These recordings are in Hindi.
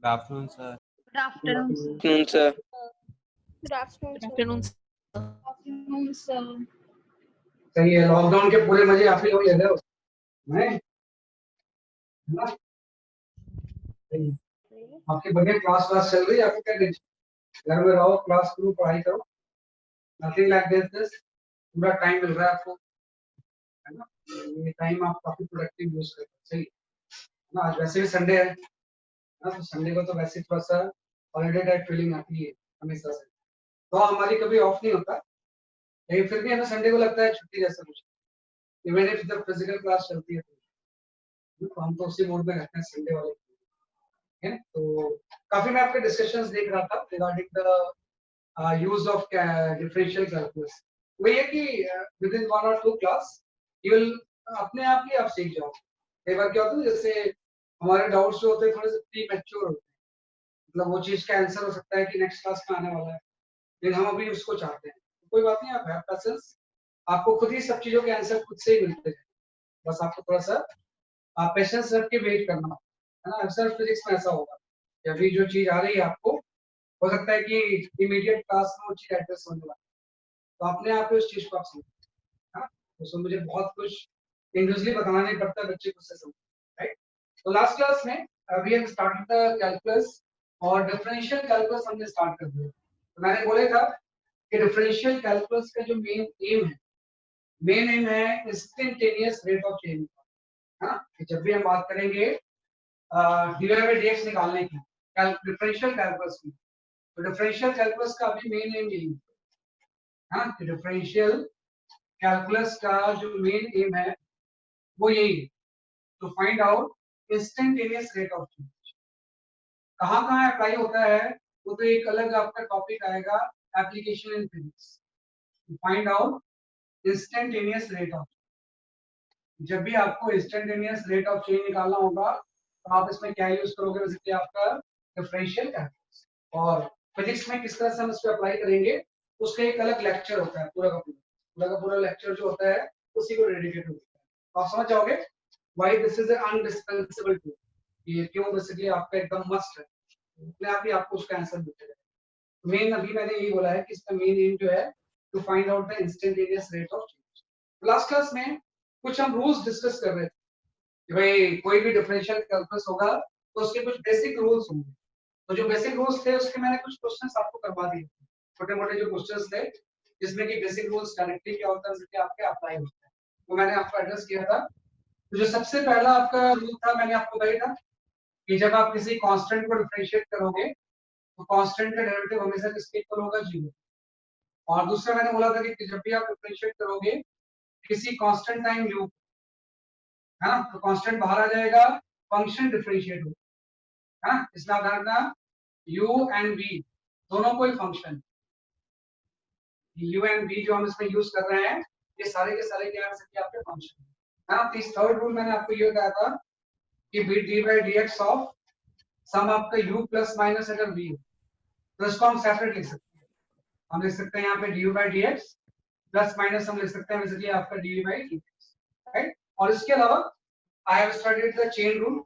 Good afternoon, sir. Good afternoon, sir. Afternoon, sir. Good afternoon, Good sir. afternoon, sir. Afternoon, sir. सही है। लॉकडाउन के पूरे मजे आप ही लोग ले रहे हो हैं ना? सही है। आपकी बढ़िया क्लास चल रही है। आपको क्या टेंशन? घर में रहो, क्लास करो, पढ़ाई करो। Nothing like this. पूरा टाइम मिल रहा है आपको, है ना? ये टाइम आप काफी प्रोडक्टिव यूज कर सकते हैं। सही है ना? आज वैसे भी संडे है ना, तो संडे को तो वैसे थोड़ा सा हॉलीडे टाइप फीलिंग आती है हमेशा से। तो हमारी कभी ऑफ नहीं होता, लेकिन फिर भी हमें संडे को लगता है छुट्टी जैसा कुछ। Even if the physical class चलती है तो हम तो उसी मोड में रहते हैं संडे वाले, है। तो काफी मैं आपके डिस्कशंस देख रहा था regarding the use of differential calculus. वही है कि विद इन 1 और 2 क्लास यू विल अपने आप ही आप सीख जाओ। कई बार क्या होता है, जैसे हमारे डाउट्स जो होते हैं थोड़े से प्री मैच्योर होते हैं, मतलब वो चीज का आंसर हो सकता है कि नेक्स्ट क्लास में आने वाला है, लेकिन हम अभी उसको चाहते हैं। तो कोई बात नहीं, आप हैव पेशेंस, आपको खुद ही सब चीजों के आंसर खुद से ही मिलते हैं। बस आपको थोड़ा सा आप पेशेंस रख के वेट करना है ना। अक्सर फिजिक्स में ऐसा होगा कि अभी जो चीज आ रही है आपको हो सकता है कि इमीडिएट क्लास में वो चीज एड्रेस होने वाली है, तो अपने आप ही उस चीज को आप समझ, हाँ। तो उसमें मुझे बहुत कुछ इंडिविजुअली बताना नहीं पड़ता, बच्चे खुद से समझ, राइट। तो लास्ट क्लास में we have started the calculus और डिफरेंशियल कैलकुलस हमने स्टार्ट कर दिया। तो मैंने बोला था कि डिफरेंशियल कैलकुलस का जो मेन एम है इंस्टेंटेनियस रेट ऑफ चेंज, हाँ। कि जब भी हम बात करेंगे डिवाइड बाय डीएक्स निकालने की डिफरेंशियल कैलकुलस में, तो डिफरेंशियल कैलकुलस का अभी मेन एम यही है, हाँ। कि डिफरेंशियल कैलकुलस का जो मेन एम है वो यही है, to find out instantaneous rate of change. कहाँ अप्लाई होता है वो तो एक अलग आपका टॉपिक आएगा, application in physics, to find out instantaneous rate of. जब भी आपको इंस्टेंटेनियस रेट ऑफ चेंज निकालना होगा तो आप इसमें क्या यूज करोगे, बेसिकली आपका डिफरेंशियल कैलकुलस। और फिजिक्स में किस तरह से हम इस पे अप्लाई करेंगे उसका एक अलग लेक्चर होता है, पूरा का पूरा लेक्चर जो होता है उसी को डेडिकेट होता है। तो आप समझ जाओगे why this is an indispensable tool, ये क्यों बेसिकली आपका एकदम मस्ट है, अपने आप ही आपको उसका आंसर मिल जाएगा। मेन अभी मैंने यही बोला है कि इसका मेन एम जो है to find out the instantaneous rate of change. Last class में कुछ हम रूल्स डिस्कस कर रहे थे कि भाई कोई भी डिफरेंशियल कैलकुलस होगा तो उसके कुछ बेसिक रूल्स होंगे। तो जो बेसिक रूल्स थे उसके मैंने कुछ क्वेश्चंस आपको करवा दिए, छोटे मोटे जो क्वेश्चंस थे जिसमें कि बेसिक रूल्स डायरेक्टली क्या होता है आपके अप्लाई होता है, तो मैंने आपको एड्रेस किया था। तो जो सबसे पहला आपका रूल था मैंने आपको बताया था कि जब आप किसी कांस्टेंट को डिफरेंशिएट करोगे तो कांस्टेंट का डेरिवेटिव हमेशा किसके इक्वल होगा, 0। और दूसरा मैंने बोला था कि जब भी आप डिफरेंशिएट करोगे किसी कांस्टेंट टाइम u, है ना, तो कांस्टेंट बाहर आ जाएगा, फंक्शन डिफरेंशिएट होगा, है ना। इसमें आप ध्यान रखना u एंड v दोनों कोई फंक्शन, u एंड v जो हम इसमें यूज कर रहे हैं ये सारे के सारे क्या है आपके फंक्शन, है ना। तो थर्ड रूल मैंने आपको ये बताया था कि d/dx ऑफ सम आपका u प्लस माइनस अगर v हो तो इसको हम सेपरेट लिख सकते हैं। हम लिख सकते हैं यहाँ पे du/dx प्लस माइनस हम लिख सकते हैं बेसिकली आपका dv/dx, राइट। और इसके अलावा I have studied the chain rule,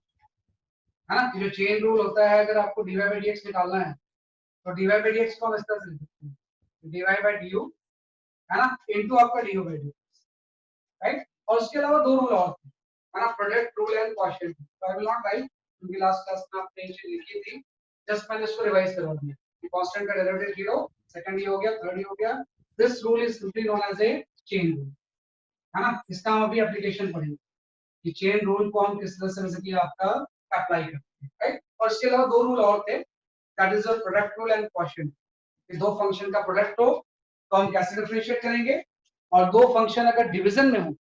है ना। जो चेन रूल होता है अगर आपको dy/dx निकालना है तो dy/dx को हम इस तरह से लिख सकते हैं dy/du, है ना, इनटू आपका du/dx, राइट। और उसके अलावा दो रूल और थे, है ना, प्रोडक्ट रूल एंड क्वोशिएंट। तो आई विल नॉट राइट क्योंकि लास्ट क्लास में आपने ये चीज लिखी थी, जस्ट मैंने इसको रिवाइज करवा दिया कि कांस्टेंट का डेरिवेटिव 0, सेकंड ये हो गया, थर्ड ये हो गया। This rule is simply known as a chain rule, है ना। इसका हम अभी एप्लीकेशन पढ़ेंगे कि चेन रूल को हम किस तरह से बेसिकली आपका अप्लाई करते हैं, राइट। और इसके अलावा दो रूल और थे, that is your product rule and quotient. कि दो फंक्शन का प्रोडक्ट हो तो हम कैसे डिफरेंशिएट करेंगे, और दो फंक्शन अगर डिवीजन में हो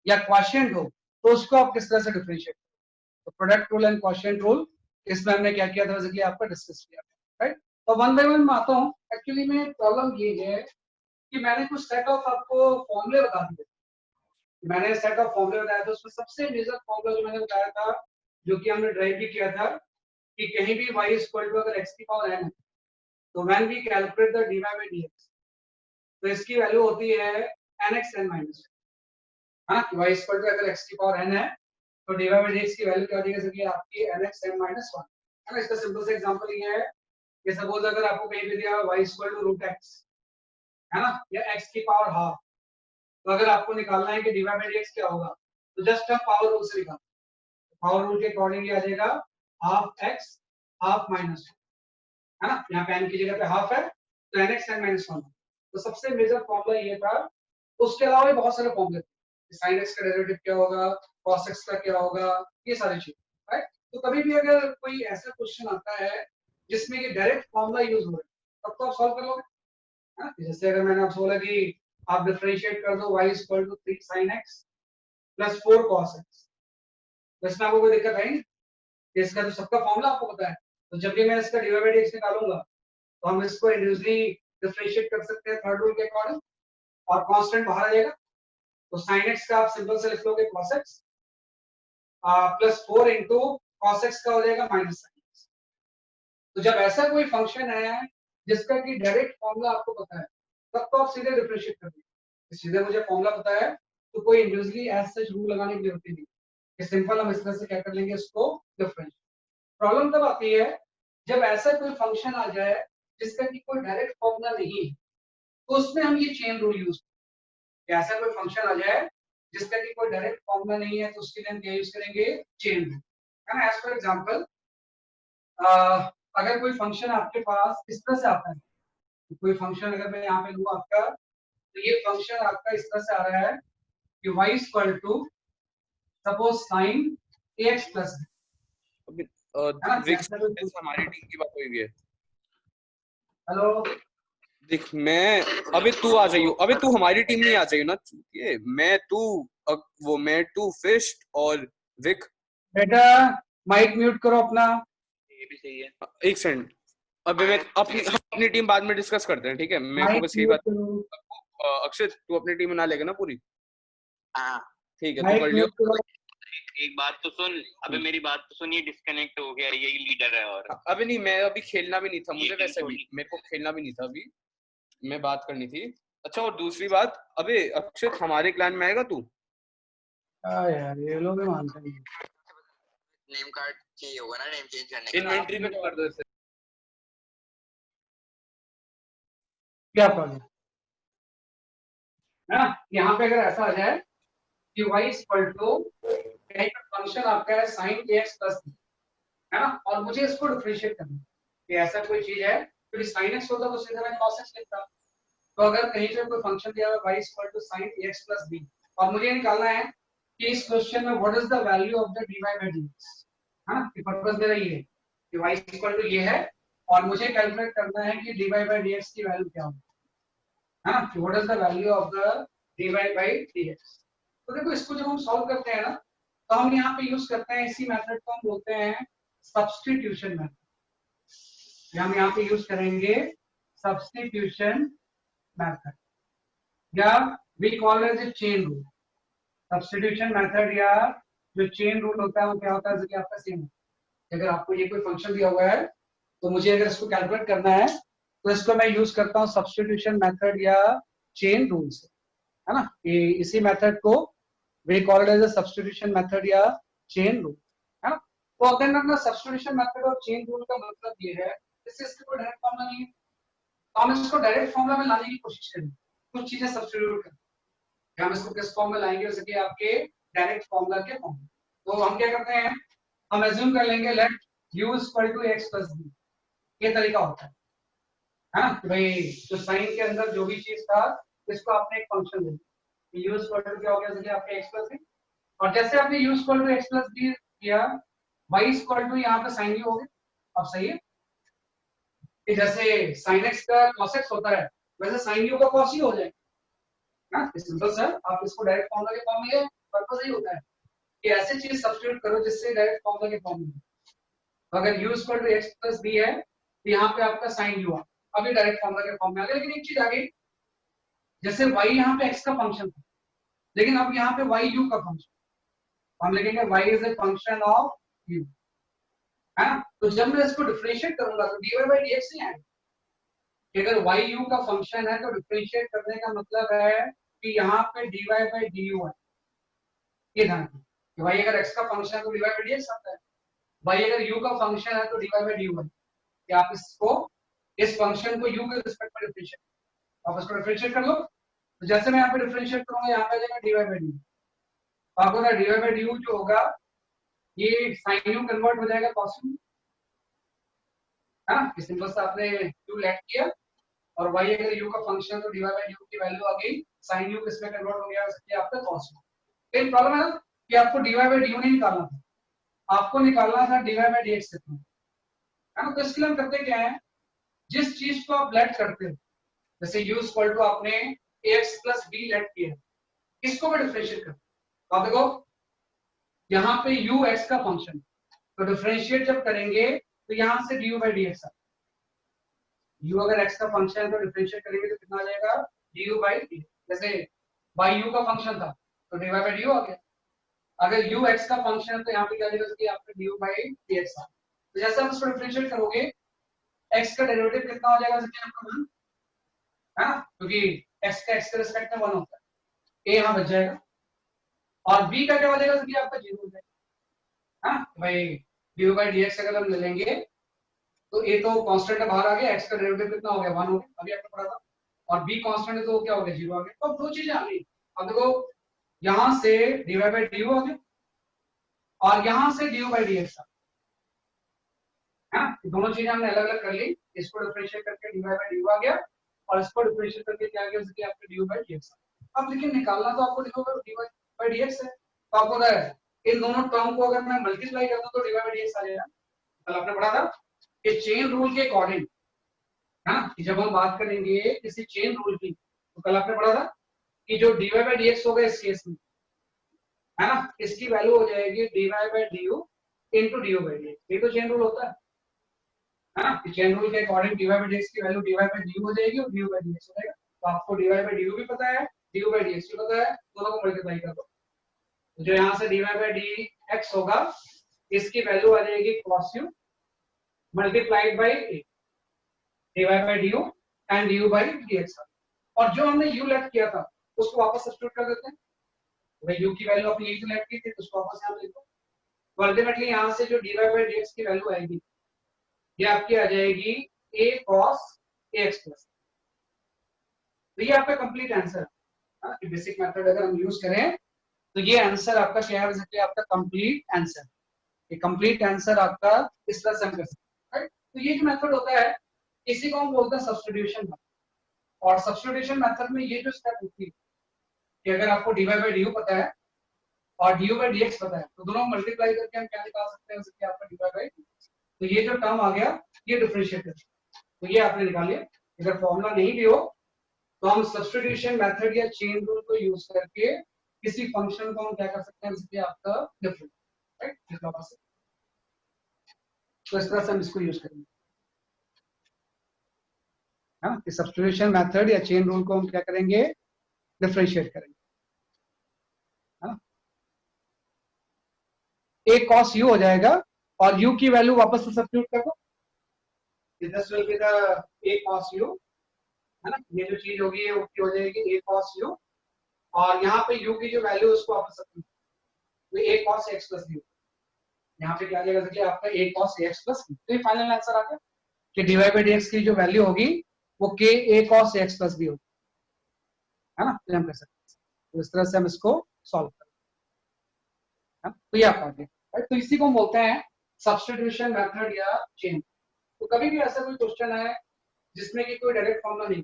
या क्वोशिएंट हो तो उसको आप किस तरह से डिफरेंशिएट करेंगे। तो product rule and quotient rule इसमें हमने क्या किया था बेसिकली आपका डिस्कस किया, राइट। तो वन बाय वन मैं आता हूं। एक्चुअली में प्रॉब्लम ये है कि मैंने कुछ सेट ऑफ आपको फॉर्मूले बता दिए, मैंने सेट ऑफ फॉर्मूले बताया था, उसमें सबसे मेजर फॉर्मूला जो मैंने बताया था जो कि हमने ड्राइव भी किया था कि कहीं भी y इक्वल टू अगर x की पावर n है तो when we calculate the dy/dx तो इसकी वैल्यू होती है nx n माइनस, हाँ, कि y इक्वल टू अगर x की पावर n है तो dy/dx की वैल्यू क्या होगी, जैसे कि आपकी nx n माइनस 1। है ना। इसका सिंपल सा एग्जांपल ये है कि सपोज अगर आपको कहीं पे दिया हुआ y equal to root x, है ना, या x की पावर हाफ, तो अगर आपको निकालना है कि dy बाई dx क्या होगा, तो जस्ट आप पावर रूल से निकालो। पावर रूल के अकॉर्डिंग आ जाएगा हाफ x हाफ माइनस, है ना, यहाँ पे n की जगह पे हाफ है तो nx n माइनस 1। तो सबसे मेजर फॉर्मूला ये था। उसके अलावा भी बहुत सारे फॉर्मूले थे, sin x का डेरिवेटिव क्या होगा, cos x का क्या होगा, ये सारी चीज, राइट। तो कभी भी अगर कोई ऐसा क्वेश्चन आता है जिसमें कि डायरेक्ट फॉर्मूला यूज हो रहा है, तब तो आप सॉल्व कर लोगे, है ना। जैसे अगर मैंने आपसे बोला कि आप डिफरेंशिएट कर दो y equal to 3 sin x plus 4 cos x, तो इसमें आपको कोई दिक्कत आएगी? इसका तो सबका फॉर्मूला आपको पता है, तो जब भी मैं इसका dy बाई dx निकालूंगा तो हम इसको इंडिविजुअली डिफरेंशिएट कर सकते हैं थर्ड रूल के अकॉर्डिंग, और कांस्टेंट बाहर आ जाएगा। तो sin x का आप सिंपल से लिख लोगे cos x plus 4 into cos x का हो जाएगा माइनस sin x। तो जब ऐसा कोई फंक्शन है जिसका कि डायरेक्ट फॉर्मूला आपको पता है, तब तो आप सीधे डिफरेंशिएट कर दीजिए। सीधे मुझे फॉर्मूला पता है तो कोई इंडिविजुअली एज सच रूल लगाने की जरूरत नहीं है, सिंपल हम इस तरह से क्या कर लेंगे इसको डिफरेंशिएट। प्रॉब्लम तब आती है जब ऐसा कोई फंक्शन आ जाए जिसका कि कोई डायरेक्ट फॉर्मूला नहीं है, तो उसमें हम ये चेन रूल यूज करेंगे। ऐसा कोई फंक्शन आ जाए जिसका कि कोई डायरेक्ट फॉर्मूला नहीं है, तो उसके लिए हम क्या यूज करेंगे, चेन रूल, है ना। एज फॉर एग्जांपल अगर कोई फंक्शन आपके पास इस तरह से आता है, तो कोई फंक्शन अगर मैं यहाँ पे लूँ आपका, तो ये फंक्शन आपका इस तरह से आ रहा है कि y equal to suppose sin ax plus, अभी है ना, देख, ऐसा कोई जैसे हमारी टीम की बात हुई है, हेलो देख मैं, अबे तू आ जाइयो, अबे तू हमारी टीम में आ जाइयो ना, ये मैं तू वो मैं तू फिस्ट और विक। बेटा माइक म्यूट करो अपना। ये भी सही है। एक सेकंड, अबे मैं अपनी टीम बाद में डिस्कस करते हैं, ठीक है। मेरे को माइक बस यही म्यूट बात, करो, अक्षित तू अपनी टीम में ना लेगा ना पूरी, हाँ, ठीक है, तू माइक कर लियो। म्यूट करो। एक बात तो सुन, अबे मेरी बात तो सुन, ये डिस्कनेक्ट हो गया, यही लीडर है। और अभी नहीं, मैं अभी खेलना भी नहीं था, मुझे ये वैसे भी थोड़ी- मेरे को खेलना भी नहीं था, अभी मैं बात करनी थी। अच्छा, और दूसरी बात, अबे अक्षित हमारे क्लान में आएगा तू? हाँ यार ये लोग भी मानते नहीं। नेम कार्ड चाहिए होगा ना, नेम चेंज करने के लिए। इन्वेंटरी पे कर दो इसे। क्या प्रॉब्लम है ना, यहाँ पे अगर ऐसा आ जाए कि y इक्वल टू फंक्शन आपका है sin ax प्लस, है ना, और मुझे इसको डिफरेंशिएट करना है कि ऐसा कोई चीज है, तो sin x होता तो सीधा मैं cos x लिखता। तो अगर कहीं पे कोई फंक्शन दिया हुआ y equal to sin ax plus b, और मुझे निकालना है कि इस क्वेश्चन में what is the value of the dy bye dx, है ना, कि पर्पस मेरा ये है कि y इक्वल टू ये है और मुझे कैलकुलेट करना है कि dy बाय dx की वैल्यू क्या होगी, है ना, कि what is the value of the dy bye dx। तो देखो इसको जब हम सॉल्व करते हैं ना, तो हम यहाँ पे यूज करते हैं इसी मेथड को हम बोलते हैं सब्स्टिट्यूशन मेथड। हम यहाँ पे यूज करेंगे सब्स्टिट्यूशन मेथड, या we call it as chain rule. Substitution method या जो चेन रूल होता है वो क्या होता है, जैसे कि आपका सेम है। अगर आपको ये कोई फंक्शन दिया हुआ है तो मुझे अगर इसको कैलकुलेट करना है तो इसको मैं यूज करता हूँ सब्स्टिट्यूशन मेथड या चेन रूल से, है ना। इसी मेथड को we call it as a substitution method या चेन रूल, है ना। तो अगर मैं सब्स्टिट्यूशन मेथड और चेन रूल का मतलब ये है, इससे कोई डायरेक्ट फॉर्मूला नहीं है, तो हम इसको डायरेक्ट फॉर्मूला में लाने की कोशिश करेंगे, कुछ चीजें सब्स्टिट्यूट करें। हम इसको किस फॉर्म में लाएंगे, जैसे कि आपके डायरेक्ट फॉर्मूला के फॉर्म में। तो हम क्या करते हैं, हम एज्यूम कर लेंगे let u equal to x plus b, ये तरीका होता है ना, कि भाई जो साइन के अंदर जो भी चीज था इसको आपने एक फंक्शन दे दिया, u इक्वल टू क्या हो गया, जैसे आपके x प्लस b, और जैसे आपने u equal to x plus b किया, y इक्वल टू यहाँ पे साइन u हो गया। अब सही है कि जैसे sin x का cos x होता है वैसे sin u का cos u हो जाएगा ना, सिंपल सर। आप इसको डायरेक्ट फॉर्मूला के फॉर्म में, ये पर्पस ही होता है कि ऐसी चीज सब्स्टिट्यूट करो जिससे डायरेक्ट फॉर्मूला के फॉर्म में। तो अगर u equal to x plus b है तो यहाँ पे आपका sin u आ, अभी डायरेक्ट फॉर्मूला के फॉर्म में आ गया। लेकिन एक चीज आ गई, जैसे y यहाँ पे x का फंक्शन था, लेकिन अब यहाँ पे y u का फंक्शन, हम लिखेंगे y is a function of u, है ना। तो जब मैं इसको डिफरेंशिएट करूंगा तो dy बाय dx नहीं आएगा, कि अगर y u का फंक्शन है तो डिफरेंशिएट करने का मतलब है कि यहाँ पे dy बाय du है। ये ध्यान रखिए कि y अगर x का फंक्शन है तो dy बाय dx आता है, भाई अगर u का फंक्शन है तो dy बाई dy कि आप इसको इस फंक्शन को u के रिस्पेक्ट में डिफरेंशिएट, आप इसको डिफरेंशिएट कर लो। तो जैसे मैं यहाँ पे डिफरेंशिएट करूंगा, यहाँ पे आ जाएगा dy बाई dy, आपको ना dy बाई du जो होगा ये sin u कन्वर्ट हो जाएगा cos u, हाँ सिंपल सा आपने u लेट किया और y अगर u का फंक्शन तो dy बाई du की वैल्यू आ गई, sin u किसमें कन्वर्ट हो गया ये आपका cos u। एक प्रॉब्लम है ना कि आपको dy बाई du नहीं निकालना था, आपको निकालना था dy बाई dx कितना है ना। तो इसके लिए हम करते क्या है, जिस चीज को आप लेट करते हो, जैसे u इक्वल टू आपने ax प्लस b लेट किया, इसको भी डिफरेंशिएट करते हो। आप देखो यहाँ पे u x का फंक्शन, तो डिफरेंशिएट जब करेंगे तो यहाँ से du बाई dx आ, u अगर x का फंक्शन है तो डिफरेंशिएट करेंगे तो कितना आ जाएगा du बाई dx। जैसे y u का फंक्शन था तो dy बाई du आ गया, अगर u x का फंक्शन है तो यहाँ पे क्या जाएगा कि आपका du बाई dx आ। तो जैसे हम इसको डिफरेंशिएट करोगे x का डेरिवेटिव कितना हो जाएगा सर आपका 1 है ना, क्योंकि x का x के रिस्पेक्ट में 1 होता है, a यहाँ बच जाएगा और b का क्या हो जाएगा सर आपका 0 हो जाएगा। हाँ भाई du बाई dx अगर हम ले लेंगे तो a तो कांस्टेंट है बाहर आ गया, x का डेरिवेटिव कितना हो गया 1 हो गया, अभी आपने पढ़ा था, और b कांस्टेंट है तो क्या हो गया 0 आ गया। तो दो चीजें आ गई, अब देखो यहां से dy बाई du आ गया और यहां से du बाई dx आ गया, दोनों चीजें हमने अलग अलग कर ली, इसको डिफरेंशिएट करके dy बाई du आ गया और इसको डिफरेंशिएट करके क्या आ गया कि आपका du बाई dx। अब लेकिन निकालना तो आपको dy बाई dx है, तो आपको पता है इन दोनों टर्म को अगर मैं मल्टीप्लाई करता हूं तो dy बाई dx आ जाएगा। कल आपने पढ़ा था कि चेन रूल के अकॉर्डिंग है ना, जब हम बात करेंगे किसी चेन रूल की तो कल आपने पढ़ा था कि जो dy बाई dx होगा इस केस में है ना, इसकी वैल्यू हो जाएगी dy by du into du by dx, ये तो चेन रूल होता है ना, चेन रूल के अकॉर्डिंग dy बाई dx की वैल्यू dy बाई du हो जाएगी और du बाई dx हो जाएगा। तो आपको dy बाई du भी पता है, du बाई dx भी पता है, दोनों को मल्टीप्लाई कर दो, जो यहाँ से dy बाई dx होगा इसकी वैल्यू आ जाएगी cos u multiplied by dy by du and du by dx, और जो हमने u लेफ्ट किया था उसको वापस सब्स्टिट्यूट कर देते हैं, भाई u की वैल्यू अपनी यही लेफ्ट की थी तो उसको वापस यहाँ लिख दो, तो अल्टीमेटली यहाँ से जो dy बाई dx की वैल्यू आएगी ये आपकी आ जाएगी a cos ax प्लस। तो ये आपका कंप्लीट आंसर है, बेसिक मेथड अगर हम यूज करें तो ये आंसर आपका क्या है, आपका कंप्लीट आंसर, ये कंप्लीट आंसर आपका इस तरह से हम कर सकते हैं। तो ये जो मेथड होता है इसी को हम बोलते हैं सब्स्टिट्यूशन मेथड, और सब्स्टिट्यूशन मेथड में ये जो स्टेप होती है कि अगर आपको dy बाई du पता है और du बाई dx पता है तो दोनों मल्टीप्लाई करके हम क्या निकाल सकते हैं कि आपका dy बाई dx, तो ये जो टर्म आ गया ये डिफरेंशिएट कर, तो ये आपने निकाल लिया। अगर फॉर्मूला नहीं भी हो तो हम सब्स्टिट्यूशन मेथड या चेन रूल को यूज करके किसी फंक्शन को हम क्या कर सकते हैं जैसे कि आपका डिफरेंट, राइट, तो इस तरह से हम इसको यूज करेंगे, हाँ, कि सब्स्टिट्यूशन मेथड या चेन रूल को हम क्या करेंगे डिफरेंशिएट करेंगे, हाँ, a cos u हो जाएगा और u की वैल्यू वापस से सब्स्टिट्यूट कर दो, this will be the a cos u है ना, ये जो चीज होगी वो की हो जाएगी a cos u और यहाँ पे u की जो वैल्यू उसको वापस सब्स्टिट्यूट, तो a cos x plus u, यहाँ पे क्या आ जाएगा देखिए आपका a cos ax plus b, तो ये फाइनल आंसर आ गया कि dy बाई dx की जो वैल्यू होगी वो k a cos ax plus b होगी, है ना, तो हम कर सकते हैं, तो इस तरह से हम इसको सॉल्व करें, तो ये आपका गया, तो इसी को हम बोलते हैं सब्स्टिट्यूशन मेथड या चेन। तो कभी भी ऐसा कोई क्वेश्चन है जिसमें कि कोई डायरेक्ट फॉर्मूला नहीं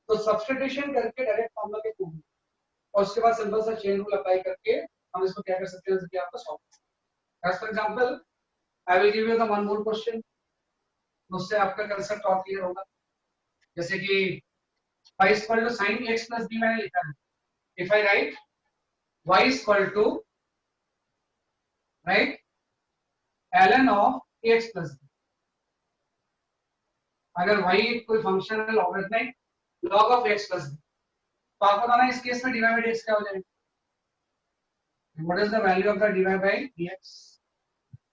तो सब्स्टिट्यूशन करके डायरेक्ट फॉर्मूला के प्रूव और उसके बाद सिंपल सा चेन रूल अप्लाई करके हम इसको क्या कर सकते हैं कि आपको सॉल्व कर सकते हैं। As for example I will give you the one more question, उससे आपका कंसेप्ट और क्लियर होगा, जैसे कि y is equal to sin x plus b मैंने लिखा है, if I write y is equal to right ln of ax plus b, अगर y कोई फंक्शन है logarithmic log of x plus b, तो आपको बताना इस केस में dy by dx क्या हो जाएगा, what is the value of the dy by dx।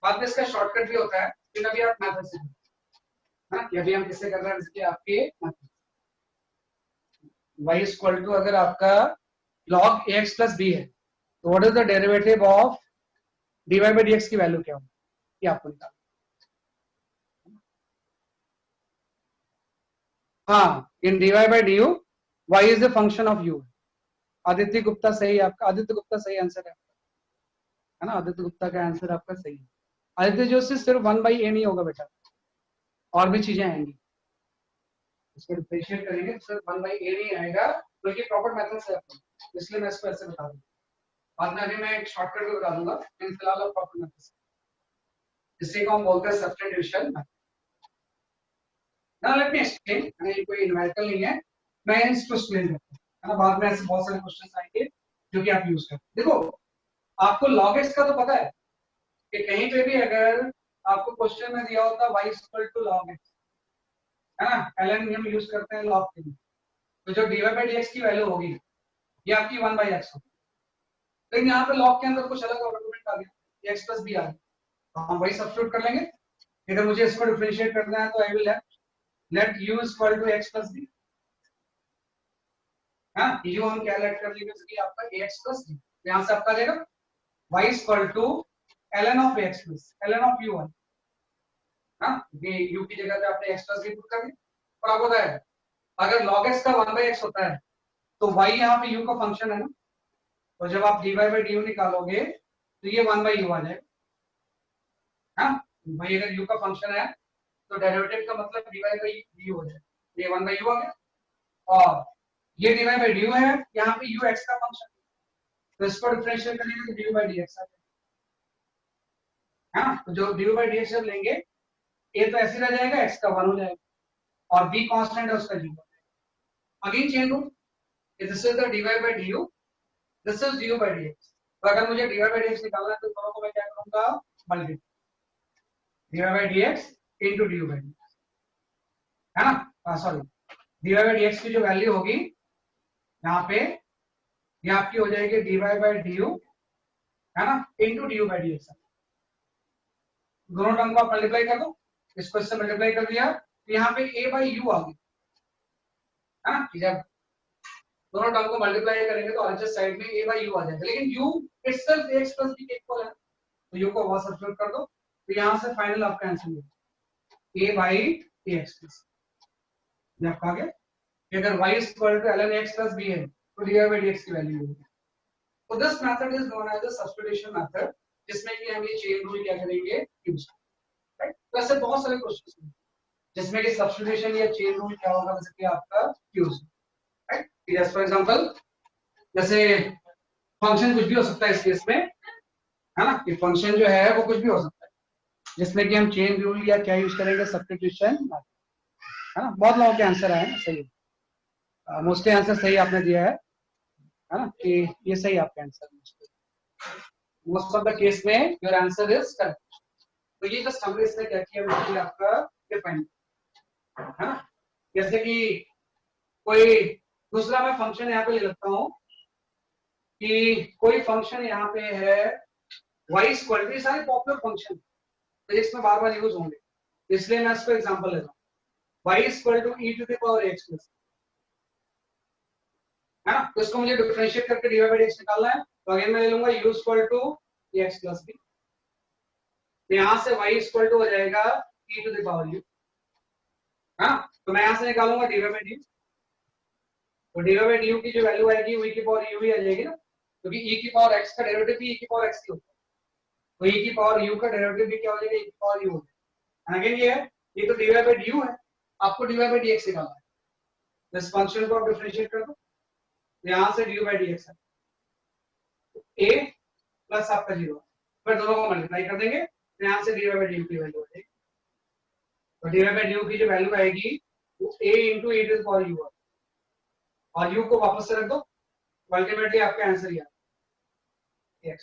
बाद में इसका शॉर्टकट भी होता है, फिर अभी आप मेथड से हाँ, ये अभी हम किससे कर रहे हैं इसके आपके method, y is equal to अगर आपका log ax plus b है तो what is the derivative of dy by dx की वैल्यू क्या होगी, ये आपको निकालना। हाँ, इन dy by du y is the function of u। Aditya Gupta सही, आपका आदित्य गुप्ता सही आंसर है ना, आदित्य गुप्ता का आंसर आपका सही है। आदित्य जोशी सिर्फ 1/a नहीं होगा बेटा, और भी चीजें आएंगी, इसको डिफरेंशिएट करेंगे, सिर्फ 1/a नहीं आएगा, क्योंकि प्रॉपर मेथड से है, इसलिए मैं इसको ऐसे बता दूं। बाद में अभी मैं एक शॉर्टकट भी बता दूंगा, फिलहाल आप प्रॉपर मेथड से, इसी को हम बोलते हैं substitution. Now let me explain, ये कोई न्यूमेरिकल नहीं है, मैं इसको एक्सप्लेन करता हूं, है ना। बाद में ऐसे बहुत सारे क्वेश्चंस आएंगे जो कि आप यूज करते। देखो, आपको log x का तो पता है कि कहीं पे भी अगर आपको क्वेश्चन में दिया होता y = log x, है ना, ln हम यूज करते हैं log के लिए, तो जो dy by dx की वैल्यू होगी ये आपकी 1/x होगी। लेकिन यहाँ पे log के अंदर कुछ अलग आर्गुमेंट आ गया, x + b आ गया, तो हम वही सब्स्टिट्यूट कर लेंगे। अगर मुझे इसको डिफरेंशिएट करना है तो I will let u = x + b, हाँ, u हम क्या लेट कर लेंगे, कि आपका ax + b, यहाँ से आपका आ जाएगा y = ln of x + ln of u1, हाँ, ये u की जगह पे आपने x + b पुट कर दिया। और आपको पता है अगर log x का 1/x होता है तो y यहाँ पे u का फंक्शन है ना, तो जब आप dy by du निकालोगे तो ये 1/u आ जाएगा, हाँ, भाई अगर u का फंक्शन है तो डेरिवेटिव का मतलब dy by du हो जाएगा, ये 1/u आ गया। और ये dy by du है, यहाँ पे u x का फंक्शन, तो इसको डिफरेंशिएट करेंगे तो du by dx आ जाएगा, हाँ, तो जो du by dx जब लेंगे a तो ऐसे रह जाएगा, x का 1 हो जाएगा, और b कांस्टेंट है उसका 0 हो जाएगा। Again chain rule, this is the dy by du, this is du by dx। तो अगर मुझे dy by dx निकालना है तो दोनों को मैं क्या करूंगा, multiply, dy by dx into du by dx, है ना, सॉरी, dy by dx की जो वैल्यू होगी यहाँ पे, ये आपकी हो जाएगी dy by du, है ना, into du by dx। दोनों टर्म को आप मल्टीप्लाई कर दो, इसको इससे मल्टीप्लाई कर दिया तो यहाँ पे a by u आ गई, है ना। जब दोनों टर्म को मल्टीप्लाई करेंगे तो अल्जर साइड में a by u आ जाएगा, लेकिन u इटसेल्फ x + b के इक्वल है, तो u को वहां सब्स्टिट्यूट कर दो, तो यहाँ से फाइनल आपका आंसर मिलेगा a by ax + ये आपका आ गया। अगर y = ln x + b है तो dy by dx की वैल्यू होगी। तो this method is known as the substitution method, जिसमें कि हम ये चेन रूल क्या करेंगे, यूज, राइट। तो ऐसे बहुत सारे क्वेश्चंस हैं जिसमें कि सब्स्टिट्यूशन या चेन रूल क्या होगा, जैसे कि आपका यूज, राइट। जैसे फॉर एग्जांपल, जैसे फंक्शन कुछ भी हो सकता है इस केस में, है ना, कि फंक्शन जो है वो कुछ भी हो सकता है, जिसमें कि हम चेन रूल या क्या यूज करेंगे, सब्स्टिट्यूशन, है ना। बहुत लोगों के आंसर आए हैं सही, मोस्टली आंसर सही आपने दिया है ना, कि ये सही आपका आंसर है, मोस्ट ऑफ द केस में योर आंसर इज करेक्ट। तो ये जस्ट हमने इसमें क्या किया, बिल्कुल आपका डिफाइन, है ना। जैसे कि कोई दूसरा मैं फंक्शन यहाँ पे ले लेता हूँ कि कोई फंक्शन यहाँ पे है y स्क्वायर, ये सारे पॉपुलर फंक्शन तो इसमें बार बार यूज होंगे, इसलिए मैं इसको एग्जांपल लेता हूँ, y = e⁴x+, है ना। तो इसको मुझे डिफरेंशिएट करके dy by dx निकालना है, तो अगेन मैं ले लूंगा u = ax + b, तो यहाँ से y = हो जाएगा e⁴u, है ना। तो मैं यहाँ से निकालूंगा dy by du, तो dy by du की जो वैल्यू आएगी वो e⁴u ही आ जाएगी ना, क्योंकि e⁴x का डेरिवेटिव भी e⁴x ही होता है, तो e⁴u का डेरिवेटिव भी क्या हो जाएगा, e⁴u हो जाएगा। अगेन ये है, ये तो dy by du है, आपको dy by dx निकालना है, इस फंक्शन को आप डिफरेंशिएट कर दो, यहाँ से dy by dx है a प्लस आपका 0, फिर दोनों को मल्टीप्लाई कर देंगे, तो यहाँ से dy by du की वैल्यू आ जाएगी, तो dy by du की जो वैल्यू आएगी वो a × e⁴u है, और u को वापस से रख दो, अल्टीमेटली आपका आंसर ही आएगा x,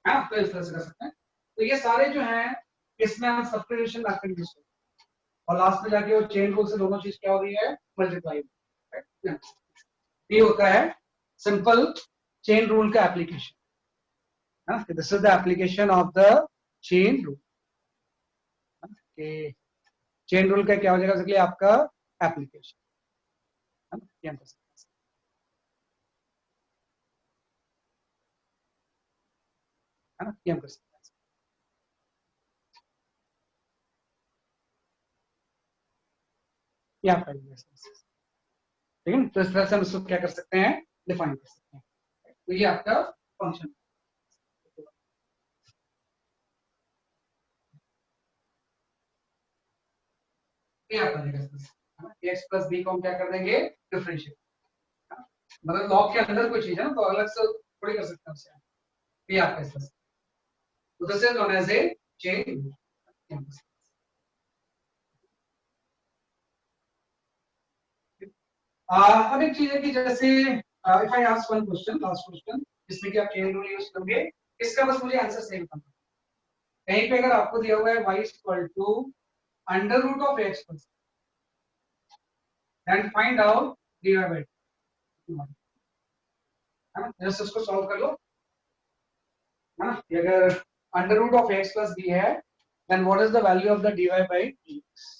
है, तो इस तरह से कर सकते हैं। तो ये सारे जो हैं इसमें हम सब्स्टिट्यूशन मेथड यूज करते हैं, और लास्ट में जाके वो चेन रूल से दोनों चीज क्या हो रही है, मल्टीप्लाई, ये होता है सिंपल चेन रूल का application, this is the application of the chain rule, chain rule का क्या हो जाएगा, इसलिए आपका एप्लीकेशन, है ना, ये हम कर सकते हैं। ये आपका ठीक है। तो इस तरह से हम इसको क्या कर सकते हैं, डिफाइन कर सकते हैं। तो ये आपका फंक्शन, ये आपका एक्स प्लस बी को हम क्या कर देंगे, डिफरेंशिएट। मतलब लॉग के अंदर कोई चीज है ना, तो अलग से थोड़ी कर सकते हैं उससे। ये आपका इस तरह से, तो this is known as a chain. अब एक चीज है कि जैसे if I ask one question, last question, जिसमें कि आप चेन रूल यूज करोगे, इसका बस मुझे आंसर सेम करना है। कहीं पे अगर आपको दिया हुआ है y equal to under root of x plus, then find out dy by dy, है ना। जस्ट इसको सॉल्व कर लो, है ना। अगर under root of x plus b है, then what is the value of the dy bye dx।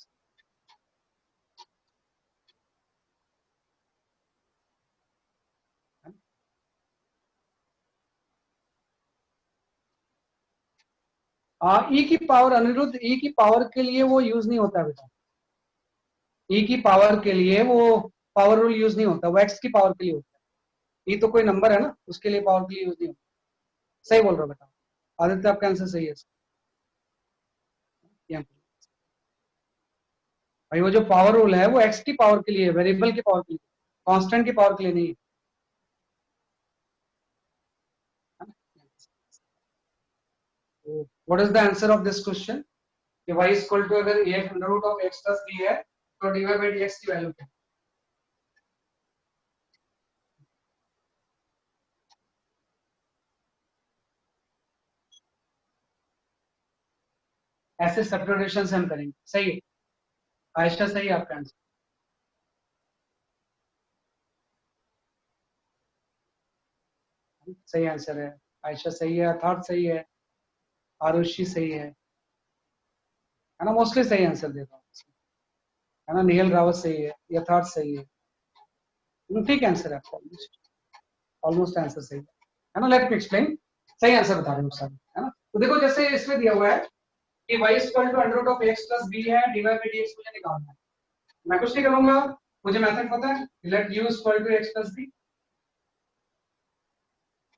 E की पावर, अनिरुद्ध ई की पावर के लिए वो यूज नहीं होता बेटा। ई की पावर के लिए वो पावर रूल यूज नहीं होता, वो एक्स की पावर के लिए होता है। ई तो कोई नंबर है ना, उसके लिए पावर के लिए यूज नहीं होता। सही बोल रहा हूँ बेटा, आदित्य आपका आंसर सही है। भाई वो जो पावर रूल है वो एक्स की पावर के लिए, वेरिएबल की पावर के लिए, कांस्टेंट की पावर के लिए नहीं। What is the answer of this question, कि y इक्वल टू अगर a under root of x plus b है, तो dy बाय dx की वैल्यू क्या है? ऐसे सब्स्टिट्यूशन से हम करेंगे। सही है आयशा, सही है आपका आंसर। सही आंसर है आयशा, सही है। अर्थात सही है, आरुषि सही है ना। मोस्टली सही आंसर देता हूँ, है ना। निखिल रावत सही है, यथार्थ सही है, ठीक आंसर है आपका, ऑलमोस्ट आंसर सही है ना। लेट मी एक्सप्लेन, सही आंसर बता रहे हो सारे, है ना। तो देखो जैसे इसमें दिया हुआ है कि y equal to under root of x plus b है, dy बाय dx मुझे निकालना है। मैं कुछ नहीं करूंगा, मुझे मेथड पता है, let u equal to x plus b,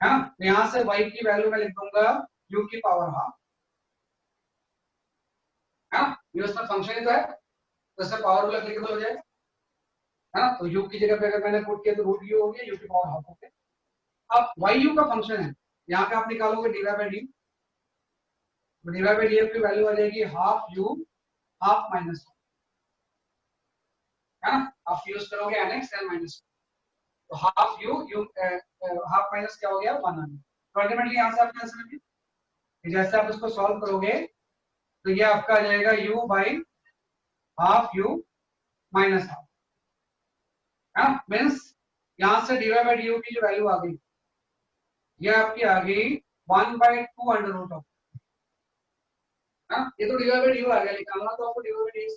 है ना। तो यहां से y की वैल्यू मैं लिख दूंगा u की पावर हाफ, है ना। ये उसका फंक्शन ही तो है, तो इसका पावर रूल एप्लीकेबल हो जाएगा, है ना। तो u की जगह पे अगर मैंने पुट किया तो रूट u हो गया, u की पावर हाफ हो गया। अब y u का फंक्शन है, यहाँ पे आप निकालोगे dy बाय dy, तो dy बाय dx की वैल्यू आ जाएगी हाफ u हाफ माइनस, है ना। आप यूज करोगे nx n माइनस, तो हाफ u हाफ माइनस क्या हो गया 1 आ गया। तो अल्टीमेटली यहां से आपका आंसर है, जैसे आप इसको सॉल्व करोगे तो ये आपका आ जाएगा u by half u minus half, है ना। मींस यहां से dy बाय du की जो वैल्यू आ गई, ये आपकी आ गई 1 बाय 2 अंडर रूट ऑफ, हाँ। ये तो dy बाय du आ गया, निकालना तो आपको dy बाय dx,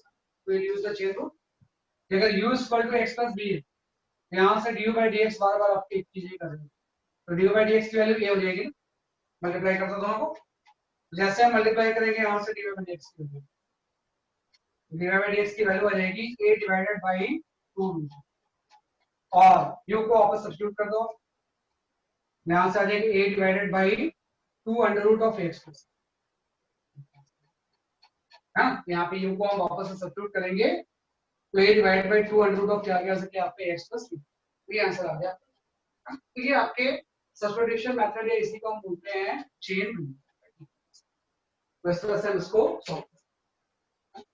तो यूज द चेन रूल। अगर u equal to x plus b है, यहाँ से dy बाय dx बार बार आपकी एक चीज ही कर रहे हैं, तो dy बाय dx की वैल्यू ये हो जाएगी, मल्टीप्लाई करता दोनों को, जैसे हम मल्टीप्लाई करेंगे यहाँ से dy बाय dx की वैल्यू, dy बाय dx की वैल्यू आ जाएगी a डिवाइडेड बाय 2, और u को वापस सब्स्टिट्यूट कर दो, यहाँ से आ जाएगी a divided by 2 under root of x plus, है ना। यहाँ पे u को हम वापस से सब्स्टिट्यूट करेंगे, तो a divided by 2 under root of क्या आ गया, सकते आपके x प्लस 2, ये आंसर आ गया। तो ये आपके सब्स्टिट्यूशन मेथड है, इसी को हम बोलते हैं चेन रूल। तो इस तरह से हम इसको सॉल्व करते हैं,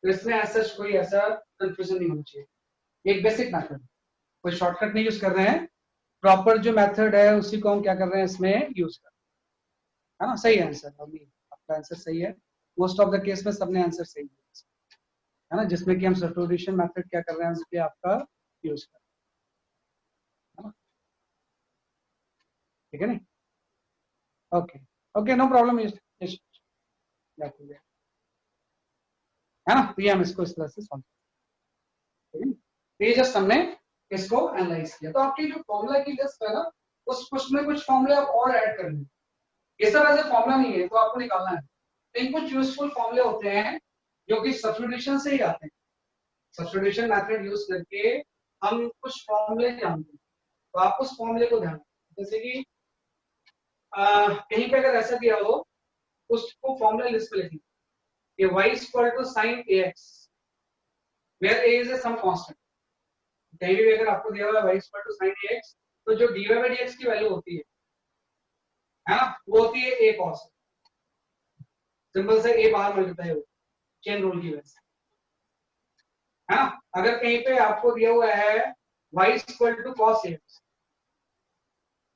तो इसमें ऐसा कोई ऐसा कंफ्यूजन नहीं होना चाहिए। एक बेसिक मेथड, कोई शॉर्टकट नहीं यूज कर रहे हैं, प्रॉपर जो मेथड है उसी को हम क्या कर रहे हैं इसमें यूज कर रहे हैं, है ना। सही आंसर, आपका आंसर सही है। मोस्ट ऑफ द केस में सबने आंसर सही है ना, जिसमें कि हम सब्स्टिट्यूशन मेथड क्या कर रहे हैं उसके आपका यूज कर रहे हैं, ठीक है नहीं। ओके ओके, नो प्रॉब्लम, है ना। तो ये हम इसको इस तरह से सॉल्व करेंगे, तो ये जस्ट हमने इसको एनालाइज किया। तो आपकी जो फॉर्मूला की लिस्ट है ना, उसमें कुछ फॉर्मूले आप और ऐड कर लें, ये सब ऐसे फॉर्मूला नहीं है तो आपको निकालना है, लेकिन कुछ यूजफुल फॉर्मूले होते हैं जो कि सब्स्टिट्यूशन से ही आते हैं, सब्स्टिट्यूशन मेथड यूज करके हम कुछ फॉर्मूले जानते हैं, तो आप उस फॉर्मूले को ध्यान रखें। जैसे कि कहीं पे अगर ऐसा दिया हो, उसको फॉर्मूला लिस्ट पे लिखें कि y equal to sine ax where a is some constant. कहीं भी अगर आपको दिया हुआ है y equal to sine ax, तो जो dy बाय dx की वैल्यू होती है ना, वो होती है a cos। सिंपल से a बाहर मल्टीप्लाई हो चेन रूल की वजह से, है ना। अगर कहीं पे आपको दिया हुआ है y equal to cos ax,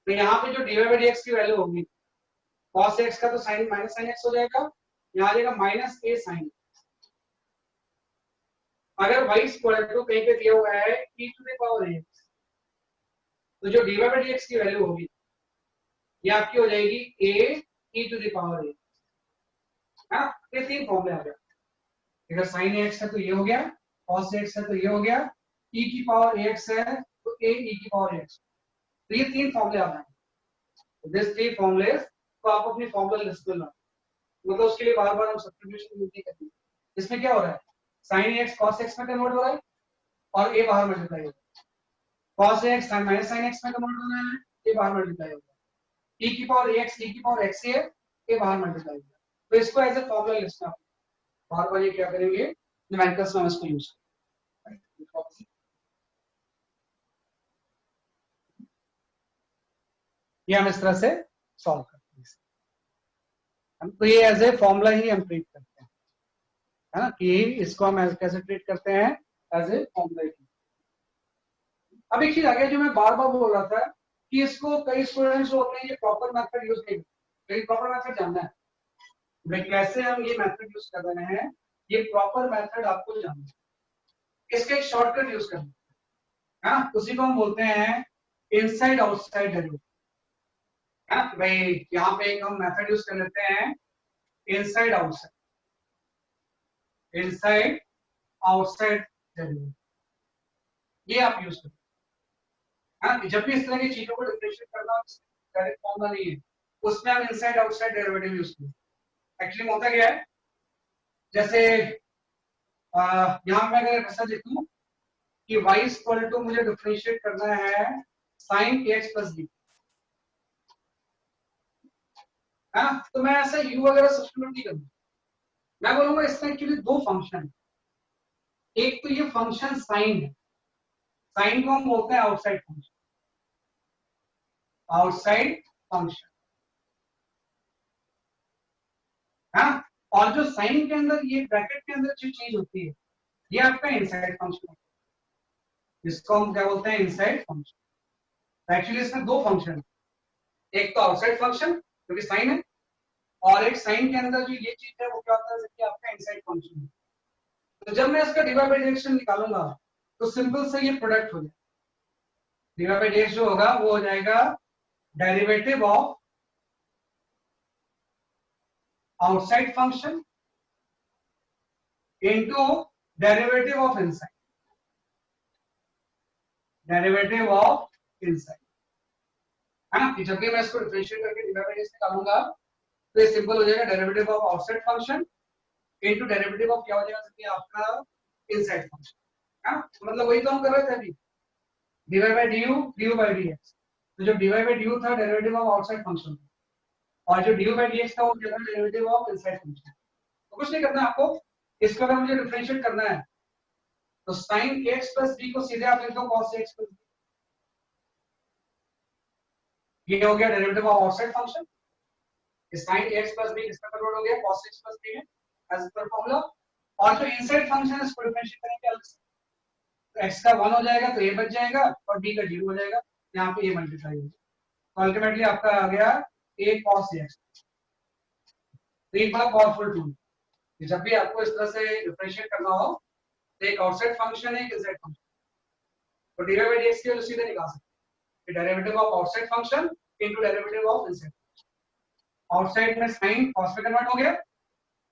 तो यहाँ पे जो dy बाय dx की वैल्यू होगी, cos x का तो साइन माइनस साइन x हो जाएगा, यहाँ आ जाएगा माइनस a साइन। अगर y इक्वल टू कहीं पे दिया हुआ है e to the power ax, तो जो dy बाय dx की वैल्यू होगी ये आपकी हो जाएगी a e to the power ax, है ना। ये तीन फॉर्मूले आ गए। अगर साइन ax है तो ये हो गया, cos ax है तो ये हो गया, e की पावर ax है तो a e की पावर ax। तो ये तीन फॉर्मूले आ गए। दिस थ्री फॉर्मूलेस तो आप अपनी फॉर्मूला लिस्ट में ला, मतलब उसके लिए बार-बार हम सब्स्टिट्यूशन यूज नहीं करते। इसमें क्या हो रहा है, sin x cos x में कन्वर्ट हो रहा है और a बाहर मल्टीप्लाई हो रहा है, cos x minus sin x में कन्वर्ट हो रहा है, a बाहर मल्टीप्लाई हो रहा है, e की पावर ax e की पावर x है, a बाहर मल्टीप्लाई हो रहा है। तो इसको एज ए फॉर्मूला लिस्ट में बार-बार ये क्या करेंगे, न्यूमेरिकल्स में इसको यूज करेंगे। ये हम इस तरह से सॉल्व करते हैं। तो ये एज ए फॉर्मूला ही हम ट्रीट करते हैं, है ना, कि इसको हम कैसे ट्रीट करते हैं, एज ए फॉर्मूला ही। अब एक चीज आ गया जो मैं बार बार बोल रहा था कि इसको कई स्टूडेंट्स होते हैं ये प्रॉपर मेथड यूज नहीं करते, प्रॉपर मेथड जानना है भाई कैसे हम ये मेथड यूज कर रहे हैं, ये प्रॉपर मेथड आपको जानना है। इसका एक शॉर्टकट यूज करना है, हाँ, उसी को हम बोलते हैं इनसाइड आउटसाइड डेरिवेटिव। भाई यहाँ पे एक हम मेथड यूज कर लेते हैं inside outside, inside outside derivative, ये आप यूज करें। हाँ, जब भी इस तरह की चीजों को डिफरेंशिएट करना डायरेक्ट फॉर्मूला नहीं है, उसमें हम इनसाइड आउटसाइड डेरिवेटिव यूज करें। एक्चुअली होता क्या है, जैसे यहाँ मैं अगर ऐसा देखूं कि y इक्वल टू मुझे डिफरेंशिएट करना है sin ax प्लस b, हाँ, तो मैं ऐसा u वगैरह सब्स्टिट्यूट नहीं करूंगा। मैं बोलूंगा इसमें एक्चुअली दो फंक्शन है, एक तो ये फंक्शन साइन है, साइन को हम बोलते हैं आउटसाइड फंक्शन, आउटसाइड फंक्शन, हाँ, और जो साइन के अंदर ये ब्रैकेट के अंदर जो चीज होती है ये आपका इनसाइड फंक्शन है, इसको हम क्या बोलते हैं इनसाइड फंक्शन। एक्चुअली इसमें दो फंक्शन, एक तो आउटसाइड फंक्शन क्योंकि साइन है, और एक साइन के अंदर जो ये चीज है वो क्या होता है आपका इनसाइड फंक्शन है। तो जब मैं इसका डिवाइड बाय डायरेक्शन निकालूंगा तो सिंपल से ये प्रोडक्ट हो जाएगा, डिवाइड बाय dx जो होगा वो हो जाएगा derivative of outside function into derivative of inside, derivative of inside, है ना। जब भी मैं इसको डिफरेंशिएट करके डिवाइड बाय dx निकालूंगा तो ये सिंपल हो जाएगा derivative of outside function into derivative of क्या हो जाएगा आपका इनसाइड फंक्शन, है। मतलब वही तो हम कर रहे थे अभी, dy by du du by dx। तो जो dy by du था डेरिवेटिव ऑफ आउटसाइड फंक्शन, और जो du by dx था वो क्या था डेरिवेटिव ऑफ इनसाइड फंक्शन। तो कुछ नहीं करना है आपको, इसको अगर मुझे डिफरेंशिएट करना है तो sin x plus b को सीधे आप लिख दो cos x plus b, ये हो गया derivative of outside function. sin x plus b किसका कन्वर्ट हो गया cos x plus b में एज पर फॉर्मूला, और जो इनसाइड फंक्शन है इसको डिफरेंशिएट करेंगे अलग से, तो x का 1 हो जाएगा तो a बच जाएगा और b का 0 हो जाएगा, यहाँ पे a मल्टीप्लाई हो जाएगा, तो अल्टीमेटली आपका आ गया a cos x। तो एक बड़ा पावरफुल टूल, जब भी आपको इस तरह से डिफरेंशिएट करना हो तो एक आउटसाइड फंक्शन है एक इनसाइड फंक्शन, तो डिवाइड बाय dx की वैल्यू सीधे निकाल सकते हैं, derivative of outside function into derivative of inside. Outside में sin cos में कन्वर्ट हो गया,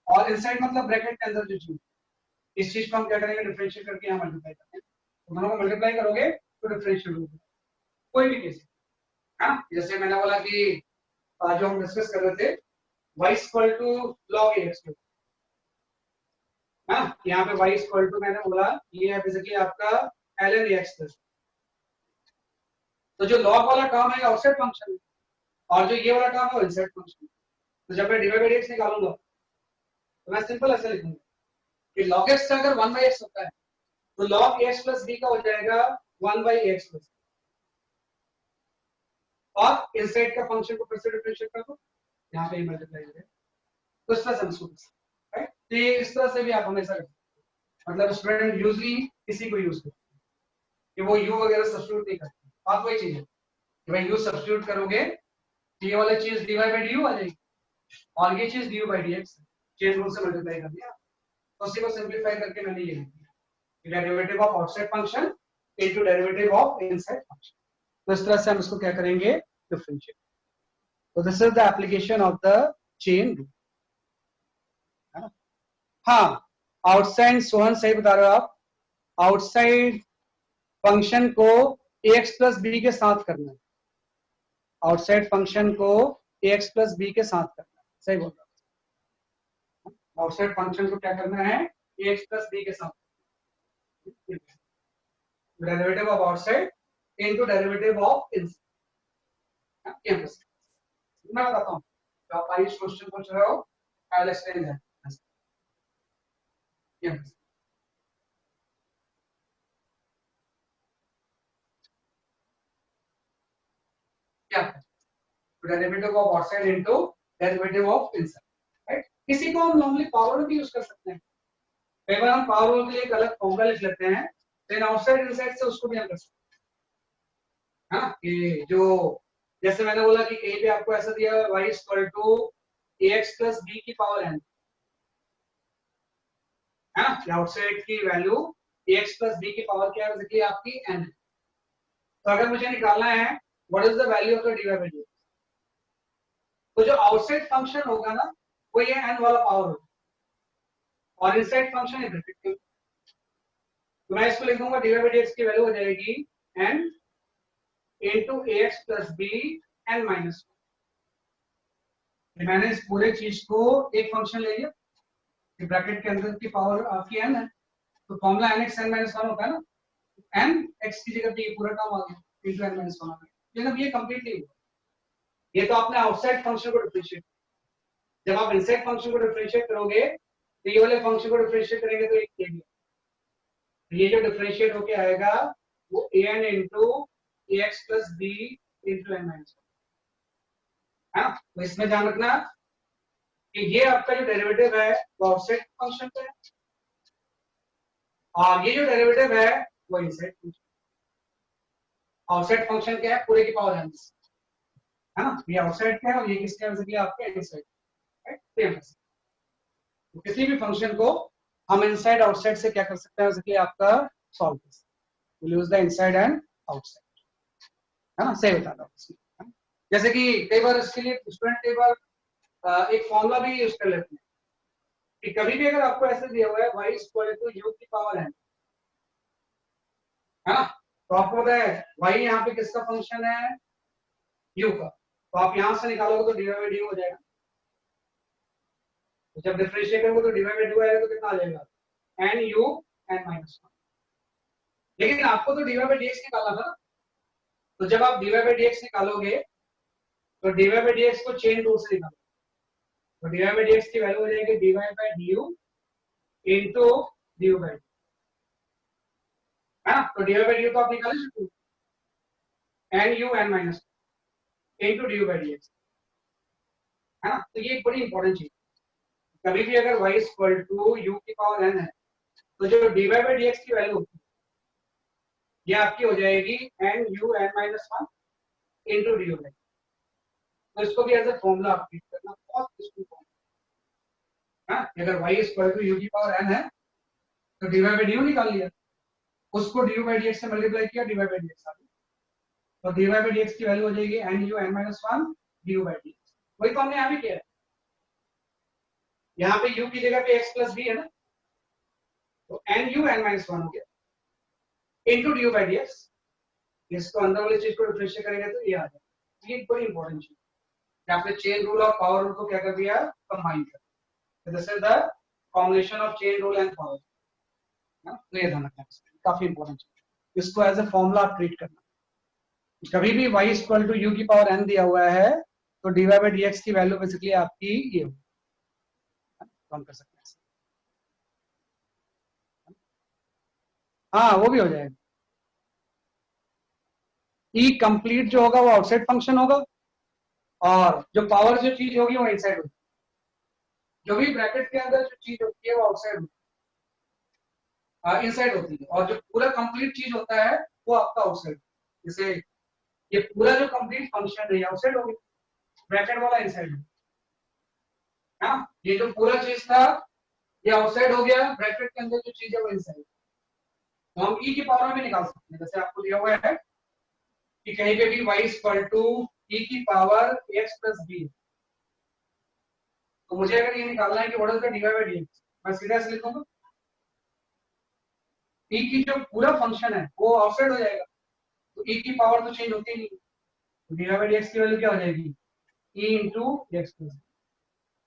और इनसाइड मतलब ब्रैकेट के अंदर जो चीज, इस चीज को हम क्या करेंगे डिफरेंशिएट करके यहाँ मल्टीप्लाई करेंगे, तो दोनों को मल्टीप्लाई करोगे तो डिफरेंशिएट होगा कोई भी केस, हाँ। जैसे मैंने बोला कि जो हम डिस्कस कर रहे थे y equal to log ax, हाँ, यहाँ पे y इक्वल टू मैंने बोला ये है बेसिकली आपका ln ax प्लस। तो जो log वाला टर्म है आउटसाइड फंक्शन है और जो ये वाला टर्म है वो इनसाइड फंक्शन है। तो जब मैं dy by dx निकालूंगा तो मैं सिंपल ऐसे लिखूंगा कि log x का अगर 1 by x होता है तो log x plus b का हो जाएगा 1 by x plus और इनसाइड का फंक्शन को फिर से डिफरेंशिएट कर दो, यहाँ पे मल्टीप्लाई करें तो इस तरह से हम राइट। तो ये इस तरह से भी आप हमेशा मतलब स्टूडेंट यूजली किसी को यूज करते हैं कि वो u वगैरह सब्स्टिट्यूट नहीं करते। बात वही चीज है कि भाई u सब्स्टिट्यूट करोगे तो ये वाली चीज dy by du आ जाएगी और ये चीज du by dx chain rule से मल्टीप्लाई कर दिया। तो उसी को सिंपलीफाई करके मैंने ये लिख दिया derivative of outside function into derivative of inside function. तो इस तरह से हम इसको क्या करेंगे डिफरेंशिएट। तो this is the application of the chain rule. हाँ, आउटसाइड सोहन सही बता रहे हो आप। आउटसाइड फंक्शन को ax प्लस बी के साथ करना है। आउटसाइड फंक्शन को ax प्लस बी के साथ करना है, सही बोल रहा हूँ। आउटसाइड फंक्शन को क्या करना है ax प्लस बी के साथ। Derivative of outside into derivative of inside. मैं बताता हूँ तो आप आइए क्वेश्चन पूछ रहे हो आई विल एक्सप्लेन दैट। क्या derivative of outside into derivative of inside, right. इसी को हम नॉर्मली पावर रूल भी यूज कर सकते हैं। कई बार हम पावर रूल के लिए एक अलग फॉर्मूला लिख लेते हैं, लेकिन आउटसाइड इनसाइड से उसको भी हम कर सकते हैं। हाँ, कि जो जैसे मैंने बोला कि कहीं पे आपको ऐसा दिया y equal to ax plus b की पावर n है ना, आउटसाइड की वैल्यू ax प्लस b की पावर क्या है बेसिकली आपकी n है। तो अगर मुझे निकालना है what is the value of the dy by dx, तो जो आउटसाइड फंक्शन होगा ना वो ये n वाला पावर होगा और इनसाइड फंक्शन है ब्रैकेट के। तो मैं इसको लिख दूंगा dy by dx की वैल्यू हो जाएगी n into ax plus b n minus 1। मैंने इस पूरे चीज को एक फंक्शन ले लिया, ब्रैकेट के अंदर की पावर आपकी n है तो फॉर्मूला nx n minus 1 होता है ना, n x की जगह पे पूरा टर्म आ गया into n minus 1 आ गया। लेकिन अब ये कंप्लीटली हुआ, ये तो आपने आउटसाइड फंक्शन को डिफरेंशिएट। जब आप इनसाइड फंक्शन को डिफरेंशिएट करोगे तो ये वाले फंक्शन को डिफरेंशिएट करेंगे तो ये जो डिफरेंशिएट होके आएगा वो an into ax plus b into n minus 1 है। तो इसमें ध्यान रखना कि ये आपका जो डेरिवेटिव है वो आउटसाइड फंक्शन पे है और ये जो डेरिवेटिव है वो इनसाइड फंक्शन। आउटसाइड फंक्शन क्या है पूरे की पावर n है ना, ये आउटसाइड का है और ये किसका है बेसिकली आपका इनसाइड, राइट। तो किसी भी फंक्शन को हम इनसाइड आउटसाइड से क्या कर सकते हैं बेसिकली आपका सॉल्व कर सकते हैं। Use the inside and outside, है ना, सही बता रहा हूं। जैसे कि कई बार इसके लिए स्टूडेंट कई बार एक फॉर्मूला भी यूज कर लेते हैं कि कभी भी अगर आपको ऐसे दिया हुआ है y इक्वल टू u की पावर n, है ना, तो आपको पता है y यहाँ पे किसका फंक्शन है u का, तो आप यहां से निकालोगे तो dy by du हो जाएगा। तो जब डिफरेंशिएट करोगे तो dy by du आएगा तो कितना आ जाएगा n u n minus 1। लेकिन आपको तो dy by dx निकालना था ना, तो जब आप dy by dx निकालोगे तो dy by dx को चेन रूल से निकालो तो dy by dx की वैल्यू हो जाएगी dy by du into du by, है ना। तो dy by du तो आप निकाल सकते हो n u n minus into du by dx, है ना। तो ये एक बड़ी इंपॉर्टेंट चीज, कभी भी अगर y इक्वल टू u की पावर n है तो जो dy by dx की वैल्यू होती है ये आपकी हो जाएगी n u n minus 1 into du by। तो इसको भी एज ए फॉर्मूला आप ट्रीट करना, बहुत यूजफुल फॉर्मूला है। अगर y इक्वल टू u की पावर n है तो dy by du निकाल लिया, उसको du by dx से मल्टीप्लाई किया dy by dx आ गया, तो dy by dx की वैल्यू हो जाएगी n u n minus 1 du by dx। वही तो हमने यहाँ भी किया है, यहाँ पे u की जगह पे x plus b है ना, तो n u n minus 1 हो गया into du by dx। इसको अंदर वाली चीज को डिफरेंशिएट करेंगे तो ये आ जाएगा। ये बड़ी इंपॉर्टेंट चीज, आपने चेन रूल और पावर रूल को क्या कर दिया कंबाइन कर। This is the combination of chain rule and power, तो ये ध्यान रखना, काफी इंपॉर्टेंट है। इसको एज ए फॉर्मूला आप ट्रीट करना। कभी भी y इक्वल टू u की पावर n दिया हुआ है तो dy बाई dx की वैल्यू बेसिकली आपकी ये होगी, कौन कर सकते हैं। हाँ वो भी हो जाएगा। ई कंप्लीट जो होगा वो आउटसाइड फंक्शन होगा और जो पावर जो चीज होगी वो इनसाइड होगी। जो भी ब्रैकेट के अंदर जो चीज होती है वो आउटसाइड होती है, इनसाइड होती है, और जो पूरा कंप्लीट चीज होता है वो आपका आउटसाइड। जैसे ये पूरा जो कंप्लीट फंक्शन है आउटसाइड होगी, ब्रैकेट वाला इनसाइड होगा। हाँ, ये जो पूरा चीज था ये आउटसाइड हो गया, ब्रैकेट के अंदर जो चीज है वो इनसाइड। तो हम ई की पावर में निकाल सकते हैं, जैसे आपको दिया हुआ है कि कहीं पे भी y इक्वल टू ई की पावर x प्लस बी, तो मुझे अगर ये निकालना है कि what is the dy bye dx, मैं सीधा से लिखूंगा e की जो पूरा फंक्शन है वो आउटसाइड हो जाएगा, तो e की पावर तो चेंज होती ही नहीं, तो dy बाय dx की वैल्यू क्या हो जाएगी e इंटू x प्लस,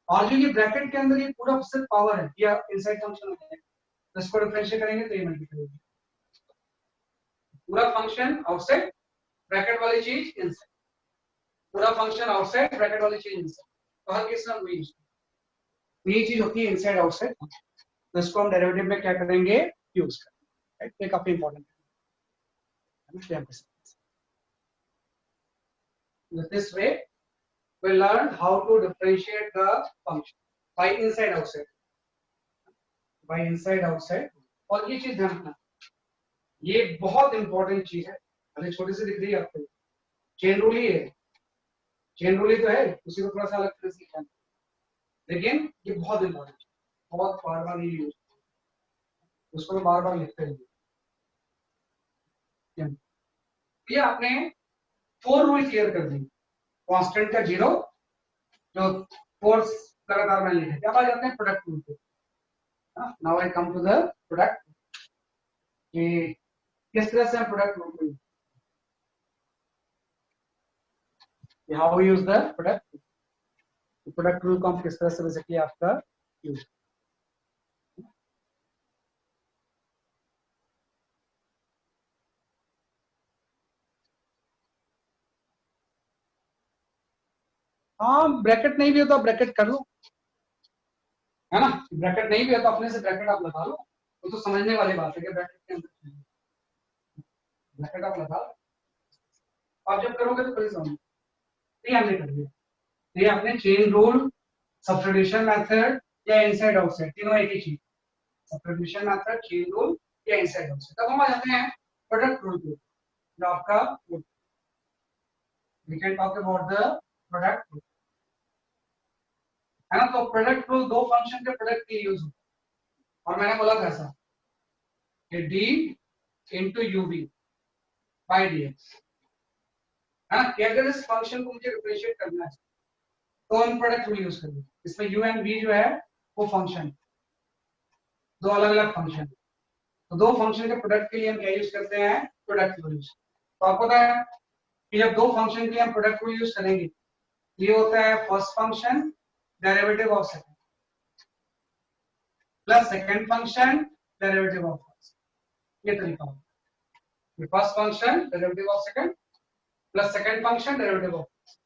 और जो ये ब्रैकेट के अंदर ये पूरा सिर्फ पावर है, ये इनसाइड फंक्शन हो जाएगा, तो इसको डिफरेंशिएट करेंगे तो ये मल्टीप्लाई होगी, पूरा फंक्शन आउटसाइड, ब्रैकेट वाली चीज इनसाइड, पूरा फंक्शन आउटसाइड, ब्रैकेट वाली चीज इनसाइड। तो हर केस में हम वही यूज करेंगे, ये चीज होती है इनसाइड आउटसाइड, तो इसको हम डेरिवेटिव में क्या करेंगे यूज करेंगे, राइट। ये काफी इंपॉर्टेंट है। With this way we learned how to differentiate the function by inside outside, by inside outside। और ये चीज ध्यान रखना, ये बहुत इंपॉर्टेंट चीज है, अरे छोटी सी दिख रही है आपको, चेन रूल ही है, चेन रूल ही तो है, उसी को थोड़ा सा अलग तरह से लिखना, लेकिन ये बहुत इंपॉर्टेंट है, बहुत बार बार ये यूज, उसको बार बार लिखते हैं। ये आपने 4 रूल क्लियर कर दी, कांस्टेंट का 0, जो फोर्स लगातार मैंने लिखा। अब आ जाते हैं प्रोडक्ट रूल पे। Now I come to the product, कि किस तरह से हम प्रोडक्ट रूल को, how use the product, product rule को हम किस तरह से बेसिकली आपका यूज। हाँ, ब्रैकेट नहीं भी हो तो आप ब्रैकेट कर लो, है ना, ब्रैकेट नहीं भी हो तो अपने से ब्रैकेट आप लगा लो, तो समझने वाली बात है कि ब्रैकेट के अंदर ब्रैकेट आप लगा लो, आप जब करोगे तो कभी समझ, ये हमने कर दिया, ये आपने चेन रूल, सब्स्टिट्यूशन मेथड या इनसाइड आउटसाइड, तीनों एक ही चीज, सब्स्टिट्यूशन मेथड, चेन रूल या इनसाइड आउटसाइड। तब हम आ जाते हैं प्रोडक्ट रूल पे, जो आपका we can talk about the product rule, है ना। तो प्रोडक्ट रूल दो फंक्शन के प्रोडक्ट के यूज होता है, और मैंने बोला था ऐसा कि d into UV by dx, है ना, कि अगर इस फंक्शन को मुझे डिफरेंशिएट करना है तो हम प्रोडक्ट रूल यूज करेंगे। इसमें u एंड v जो है वो फंक्शन, दो अलग अलग फंक्शन, तो दो फंक्शन के प्रोडक्ट के लिए हम क्या यूज करते हैं प्रोडक्ट रूल। तो आपको पता है कि जब दो फंक्शन के लिए हम प्रोडक्ट रूल यूज करेंगे, ये होता है first function derivative of second plus second function derivative of first, ये तरीका होगा, first function derivative of second plus second function derivative of first.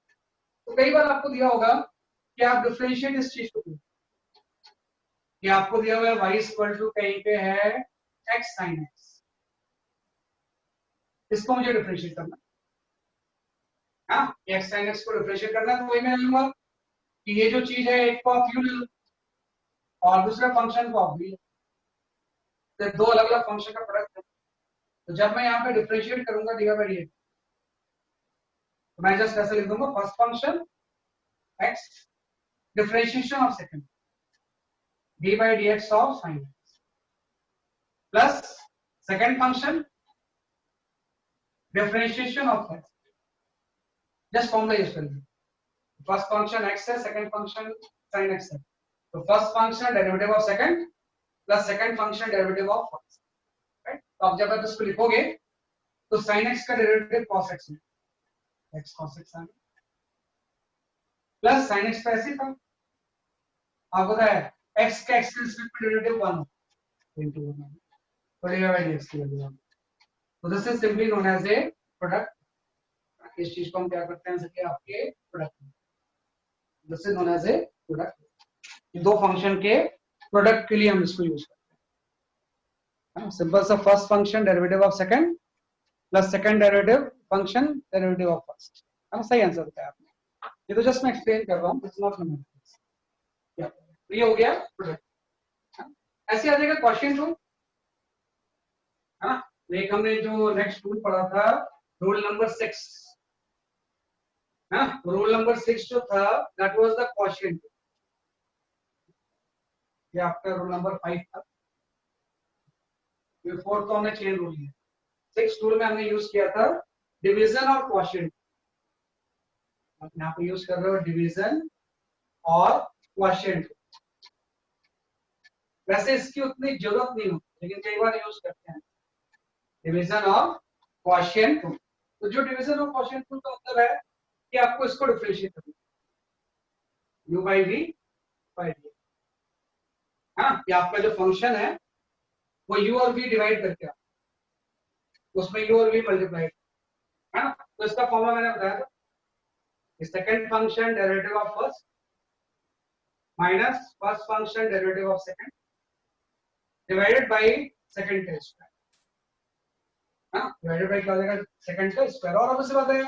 तो कई बार आपको दिया होगा कि आप डिफरेंशिएट इस चीज को, कि आपको दिया हुआ है y इक्वल टू कहीं पे है x sin x, इसको मुझे डिफरेंशिएट करना, हाँ, x sin x को डिफरेंशिएट करना, तो वही मैं लूंगा कि ये जो चीज है एक को आप u ले लो और दूसरे फंक्शन को आप v, तो दो अलग अलग फंक्शन का प्रोडक्ट है। तो जब मैं यहाँ पे डिफरेंशिएट करूंगा dy बाई dx, तो मैं जस्ट ऐसे लिख दूंगा first function x differentiation of second d by dx of sin x plus second function differentiation of x, just formula use करेंगे, फर्स्ट फंक्शन x है, सेकंड फंक्शन sin x है, तो first function derivative of second plus second function derivative of first, right. तो अब जब आप इसको लिखोगे तो sin x का डेरिवेटिव cos x है, x cos x plus sin x का ऐसे था, आपको पता है x का x के रिस्पेक्ट में डेरिवेटिव 1 into 1 तो डिवाइड बाय dx की वैल्यू। तो this is simply known as a product. इस चीज को हम क्या करते हैं जैसे आपके product, this is known as a product. दो फंक्शन के प्रोडक्ट के लिए हम इसको यूज करते हैं। सिंपल सा first function derivative of second plus second derivative function derivative of first, है ना? सही आंसर बताया आपने। ये तो जस्ट मैं एक्सप्लेन कर रहा हूँ, इट्स नॉट न्यूमेरिकल्स। तो ये हो गया प्रोडक्ट। ऐसे आ जाएगा क्वेश्चन रूल, है ना? एक हमने जो नेक्स्ट रूल पढ़ा था रूल नंबर 6, है ना? रूल नंबर 6 जो था दैट वाज द क्वेश्चन। ये आपका रूल नंबर 5 था। ये फोर्थ तो हमने चेन रूल है। 6 रूल में हमने यूज किया था डिवीजन और क्वोशिएंट। आप यहाँ पे यूज कर रहे हो डिवीजन और क्वोशिएंट। वैसे इसकी उतनी जरूरत नहीं होती लेकिन कई बार यूज करते हैं डिवीजन और क्वोशिएंट। तो जो डिवीजन और क्वोशिएंट रूल का मतलब है कि आपको इसको डिफरेंशिएट करना u by v by d। हाँ, कि आपका जो फंक्शन है वो u और v डिवाइड करके उसमें u और v मल्टीप्लाई, है ना? तो इसका फॉर्मूला मैंने बताया था, second function derivative of first minus first function derivative of second divided by second का स्क्वायर, हाँ, डिवाइडेड बाय क्या हो जाएगा सेकंड का स्क्वायर। और अब इसे बात है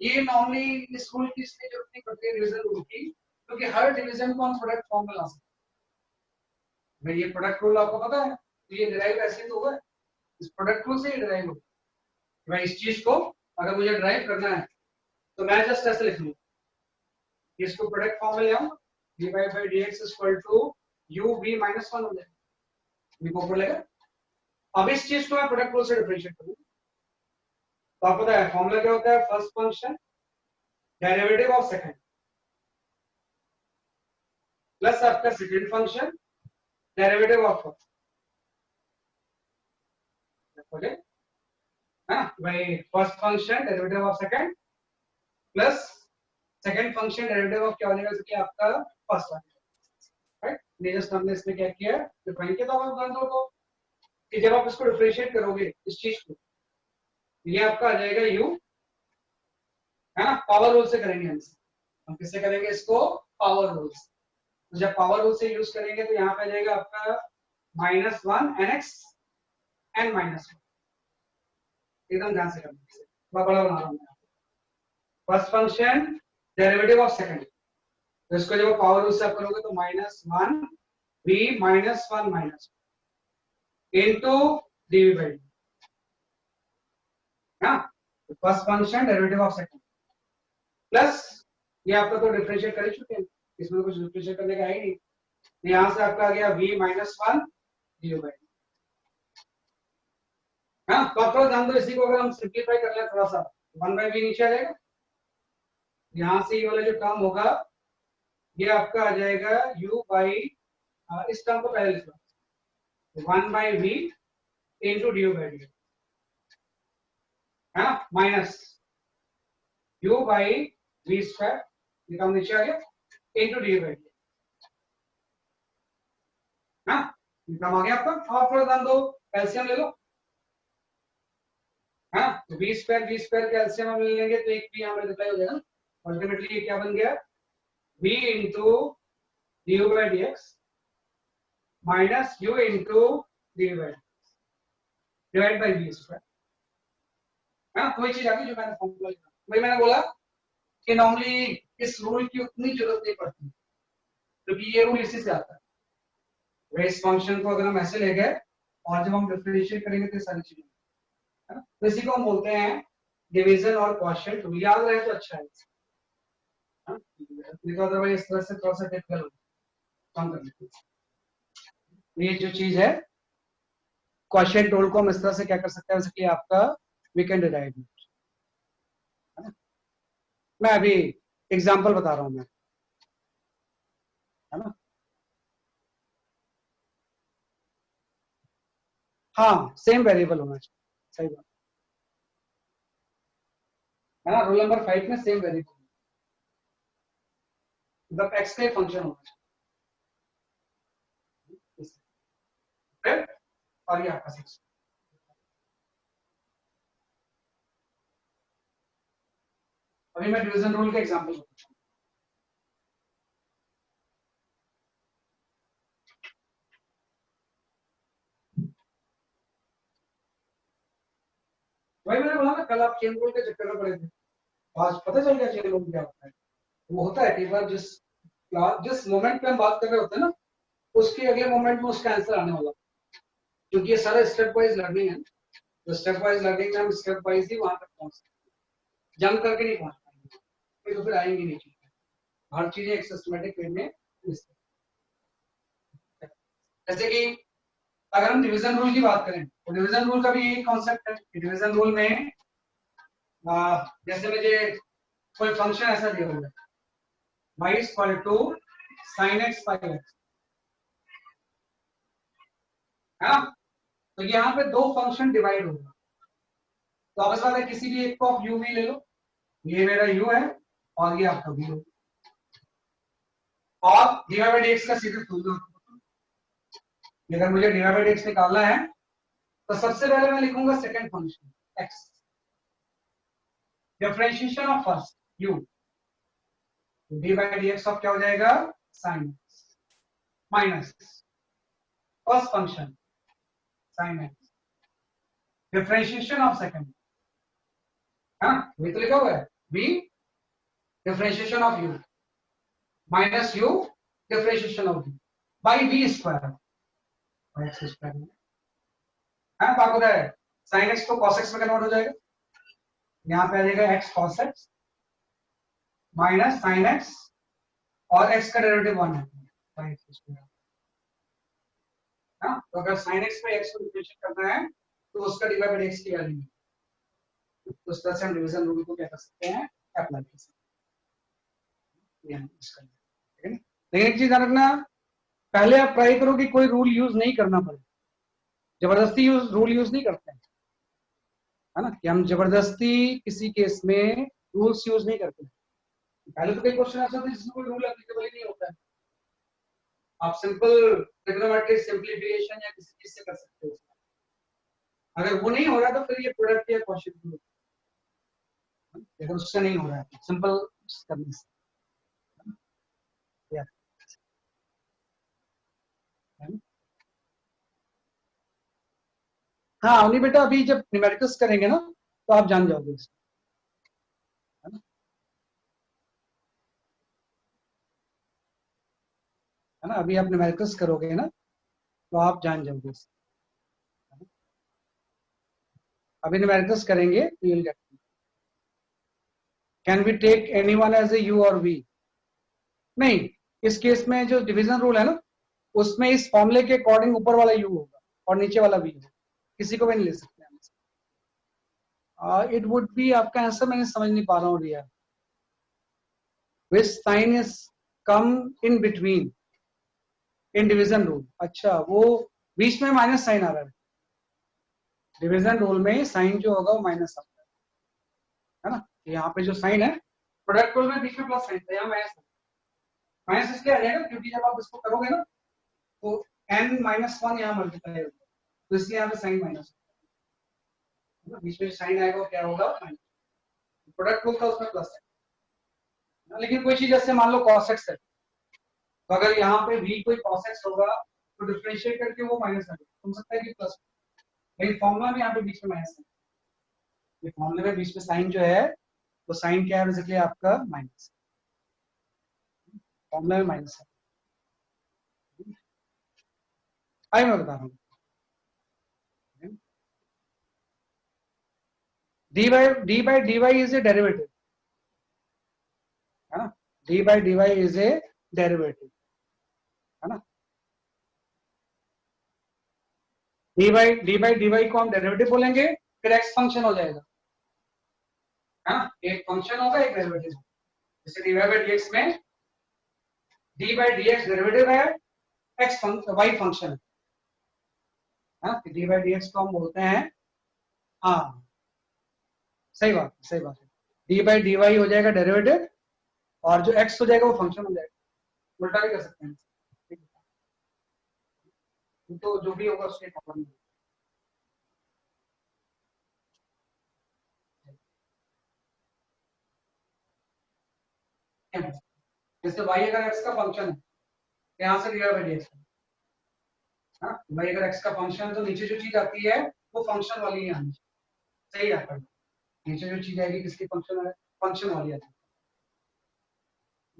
ये नॉर्मली इस रूल की इसलिए जरूरत नहीं पड़ती है डिवीजन रूल की, क्योंकि हर डिवीजन को हम प्रोडक्ट फॉर्म में ला सकते हैं। भाई ये प्रोडक्ट रूल आपको पता है, तो ये डिराइव ऐसे तो होगा, इस प्रोडक्ट रूल से ही डिराइव होगा। भाई इस चीज को अगर मुझे डिराइव करना है तो मैं जस्ट ऐसे लिख लूंगा, इसको प्रोडक्ट फॉर्म में ले आऊंगा, dy by dx equal to u v minus 1 हो जाएगा। ये को बोलेगा अब इस चीज को मैं प्रोडक्ट रूल से डिफरेंशिएट करूंगा। तो आपको पता है फॉर्मूला क्या होता है, first function derivative of second plus आपका second function derivative of first. Okay, हाँ भाई first function derivative of second plus second function derivative of क्या हो जाएगा कि आपका फर्स्ट आ जाएगा, राइट? ये जस्ट हमने इसमें क्या किया डिफाइन किया। तो आप जानते हो कि जब आप इसको डिफरेंशिएट करोगे इस चीज को, ये आपका आ जाएगा u, है ना? पावर रूल से करेंगे हम किससे करेंगे इसको, पावर रूल से। तो जब पावर रूल से यूज करेंगे तो यहाँ पे आ जाएगा आपका -1 nx n -1। एकदम ध्यान से करना, बड़ा बना रहा हूँ। First function derivative of second, तो इसको जब पावर रूल से आप करोगे तो -1 v -1 minus into dv by dt, हाँ, first function derivative of second plus ये आपका तो डिफरेंशिएट कर चुके हैं, इसमें कुछ डिफरेंशिएट करने का है ही नहीं। यहां से आपका आ गया v -1 dv बाई dt। हाँ, तो आप थोड़ा ध्यान दो, इसी को अगर हम सिंप्लीफाई कर लें थोड़ा सा, 1 बाई v नीचे आ जाएगा। यहां से ये वाला जो टर्म होगा ये आपका आ जाएगा u बाई, इस टर्म को पहले लिख लो, 1 by v into D by D, है ना, minus u by v square, ये टर्म नीचे आ गया, इंटू डी बाई डी, हाँ, ये टर्म आ गया आपका। और थोड़ा ध्यान दो, एलसीएम ले लो, हाँ, तो v स्क्वायर का एलसीएम हम ले लेंगे तो एक भी यहाँ मल्टीप्लाई हो जाएगा। अल्टीमेटली ये क्या बन गया, v into D by D x minus u into D by divide by v square, हाँ, कोई चीज आ गई जो मैंने फॉर्मूला लिखा। भाई मैंने बोला कि नॉर्मली इस रूल की उतनी जरूरत नहीं पड़ती क्योंकि ये रूल इसी से आता है। इस फंक्शन को अगर हम ऐसे ले गए और जब हम डिफरेंशिएट करेंगे तो सारी चीजें, है ना, तो इसी को हम बोलते हैं डिवीजन और क्वोशिएंट रूल। याद रहे तो अच्छा है, अदरवाइज इस तरह से थोड़ा सा टिपिकल हो कम कर लेते हैं। ये जो चीज है क्वोशिएंट रूल को हम इस तरह से क्या कर सकते हैं, जैसे कि आपका वी कैन डिराइव, मैं अभी एग्जांपल बता रहा हूं मैं, है ना। हाँ, सेम वेरिएबल होना चाहिए, सही बात है ना। रूल नंबर 5 में सेम वेरिएबल, मतलब एक्स का फंक्शन होना चाहिए। और ये आपका 6। अभी मैं डिवीजन रूल के एग्जांपल बताता हूँ। भाई मैंने बोला ना कल आप चेन रूल के चक्कर में पड़े थे, आज पता चल गया चेन रूल क्या होता है। वो होता है कई बार जिस मोमेंट पे हम बात कर रहे होते हैं ना, उसके अगले मोमेंट में उसका आंसर आने वाला, क्योंकि ये सारा स्टेप वाइज लर्निंग है। तो स्टेप वाइज लर्निंग में हम स्टेप वाइज ही वहां तक पहुंच सकते हैं, जंप करके नहीं पहुंच पाएंगे, तो फिर आएंगे नहीं चीजें। हर चीजें एक सिस्टमेटिक वे में, जैसे कि अगर हम डिवीजन रूल की बात करें तो डिवीजन रूल का भी यही कॉन्सेप्ट है। डिवीजन रूल में जैसे मुझे कोई फंक्शन ऐसा दिया हुआ है y equal to sin x by x, है ना। तो यहाँ पे दो फंक्शन डिवाइड होगा, तो आपस में किसी भी एक को आप u भी ले लो, ये मेरा u है और ये आपका v है, और डिवाइड बाय dx का सीधे खोल दो। अगर मुझे डिवाइड बाय dx निकालना है तो सबसे पहले मैं लिखूंगा second function x, differentiation of first u, D by D x of क्या हो जाएगा sine x minus first function sine x, differentiation of second, हाँ ये तो लिखा हुआ है v differentiation of u minus u differentiation of v by v square by x square है। तो आपको है साइन एक्स तो कॉस एक्स में कन्वर्ट हो जाएगा, यहाँ पे आ जाएगा x cos x minus sine x और x का डेरिवेटिव 1 है बाई एक्स स्क्वायर। हाँ तो अगर sin x पे x को डिफरेंशिएट करना है तो उसका डिवाइड बाय x की वैल्यू है, तो उस तरह से हम डिवीजन रूल को क्या कर सकते हैं अप्लाई कर सकते हैं। ठीक है, लेकिन एक चीज ध्यान रखना, पहले आप ट्राई करो कि कोई रूल यूज नहीं करना पड़े, जबरदस्ती रूल यूज नहीं करते हैं, है ना, कि हम जबरदस्ती किसी केस में रूल्स यूज नहीं करते। पहले तो कई क्वेश्चन ऐसे होते हैं जिसमें कोई रूल एप्लीकेबल ही नहीं होता है, आप सिंपल ट्रिग्नोमेट्रिक सिंपलीफिकेशन या किसी चीज से कर सकते हो। अगर वो नहीं हो रहा तो फिर ये प्रोडक्ट या क्वेश्चन, अगर उससे नहीं हो रहा है सिंपल करने से, हाँ अवनी बेटा अभी जब न्यूमेरिकल्स करेंगे ना तो आप जान जाओगे इसको, है ना, है ना, अभी आप न्यूमेरिकल्स करोगे ना तो आप जान जाओगे इसको, अभी न्यूमेरिकल्स करेंगे तो you'll get it. Can we take anyone as a u और v? नहीं, इस केस में जो डिवीजन रूल है ना उसमें इस फॉर्मूले के अकॉर्डिंग ऊपर वाला u होगा और नीचे वाला v होगा, किसी को भी नहीं ले सकते हम। इट वुड बी, आपका आंसर मैंने समझ नहीं पा रहा हूँ Riya, which sign is come in between in division rule. अच्छा वो बीच में माइनस साइन आ रहा है, डिवीजन रूल में साइन जो होगा वो माइनस आता है ना, यहाँ पे जो साइन है प्रोडक्ट रूल में बीच में प्लस साइन था, यहाँ माइनस माइनस इसलिए आ जाएगा क्योंकि जब आप इसको करोगे ना तो n माइनस 1 यहाँ मल्टीप्लाई होगा, तो इसलिए यहाँ पे साइन माइनस, बीच में साइन आएगा क्या होगा माइनस, प्रोडक्ट रूल था उसमें प्लस है। लेकिन कोई चीज जैसे मान लो cos x है, तो अगर यहाँ पे v कोई cos x होगा तो डिफरेंशिएट करके वो माइनस आ जाएगा, हो सकता है कि प्लस, लेकिन फॉर्मूला में यहाँ पे बीच में माइनस है, ये फॉर्मूले में बीच में साइन जो है वो साइन क्या है बेसिकली आपका माइनस, फॉर्मूला में माइनस है। आई मैं बता रहा हूँ, d by d y is a derivative, है ना, d by d y is a derivative, है ना, डी बाई डी वाई को हम डेरिवेटिव बोलेंगे, फिर एक्स फंक्शन हो जाएगा, है ना, एक फंक्शन होगा एक डेरिवेटिव, जैसे D Y by D X में D by D X derivative है, एक्स वाई फंक्शन है, डी बाई डी एक्स को हम बोलते हैं, हाँ सही बात है, डी बाई डी वाई हो जाएगा डेरिवेटिव और जो एक्स हो जाएगा वो फंक्शन हो जाएगा, उल्टा भी कर सकते हैं, तो जो भी होगा उसके अकॉर्डिंग जैसे y अगर x का फंक्शन है, यहाँ से डिवाइड बाई dx, हाँ, y अगर x का फंक्शन है तो नीचे जो चीज आती है वो फंक्शन वाली ही आनी चाहिए, सही आता है। नीचे जो चीज आएगी किसकी फंक्शन है, फंक्शन वाली आती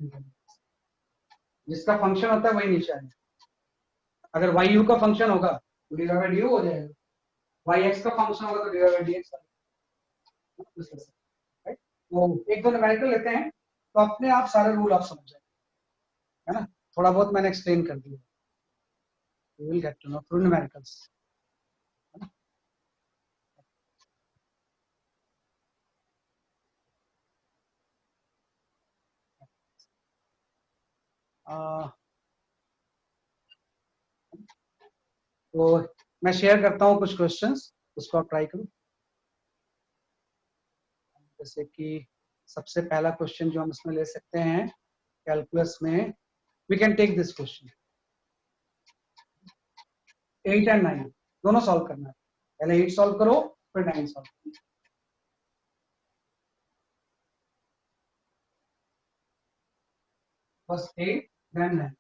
है, जिसका फंक्शन होता है वही नीचे आएगा। अगर y u का फंक्शन होगा तो डिवाइड बाई du हो जाएगा, y x का फंक्शन होगा तो डिवाइड बाई dx आएगा, राइट। वो एक दो न्यूमेरिकल लेते हैं तो अपने आप सारे रूल आप समझ जाएंगे, है ना। थोड़ा बहुत मैंने एक्सप्लेन कर दिया, you will get to know through numericals. तो मैं शेयर करता हूँ कुछ क्वेश्चंस, उसको आप ट्राई करो। जैसे कि सबसे पहला क्वेश्चन जो हम इसमें ले सकते हैं कैलकुलस में, we can take this question. 8 and 9 दोनों सॉल्व करना है, पहले 8 सॉल्व करो फिर 9 सॉल्व करो। First 8 then 9।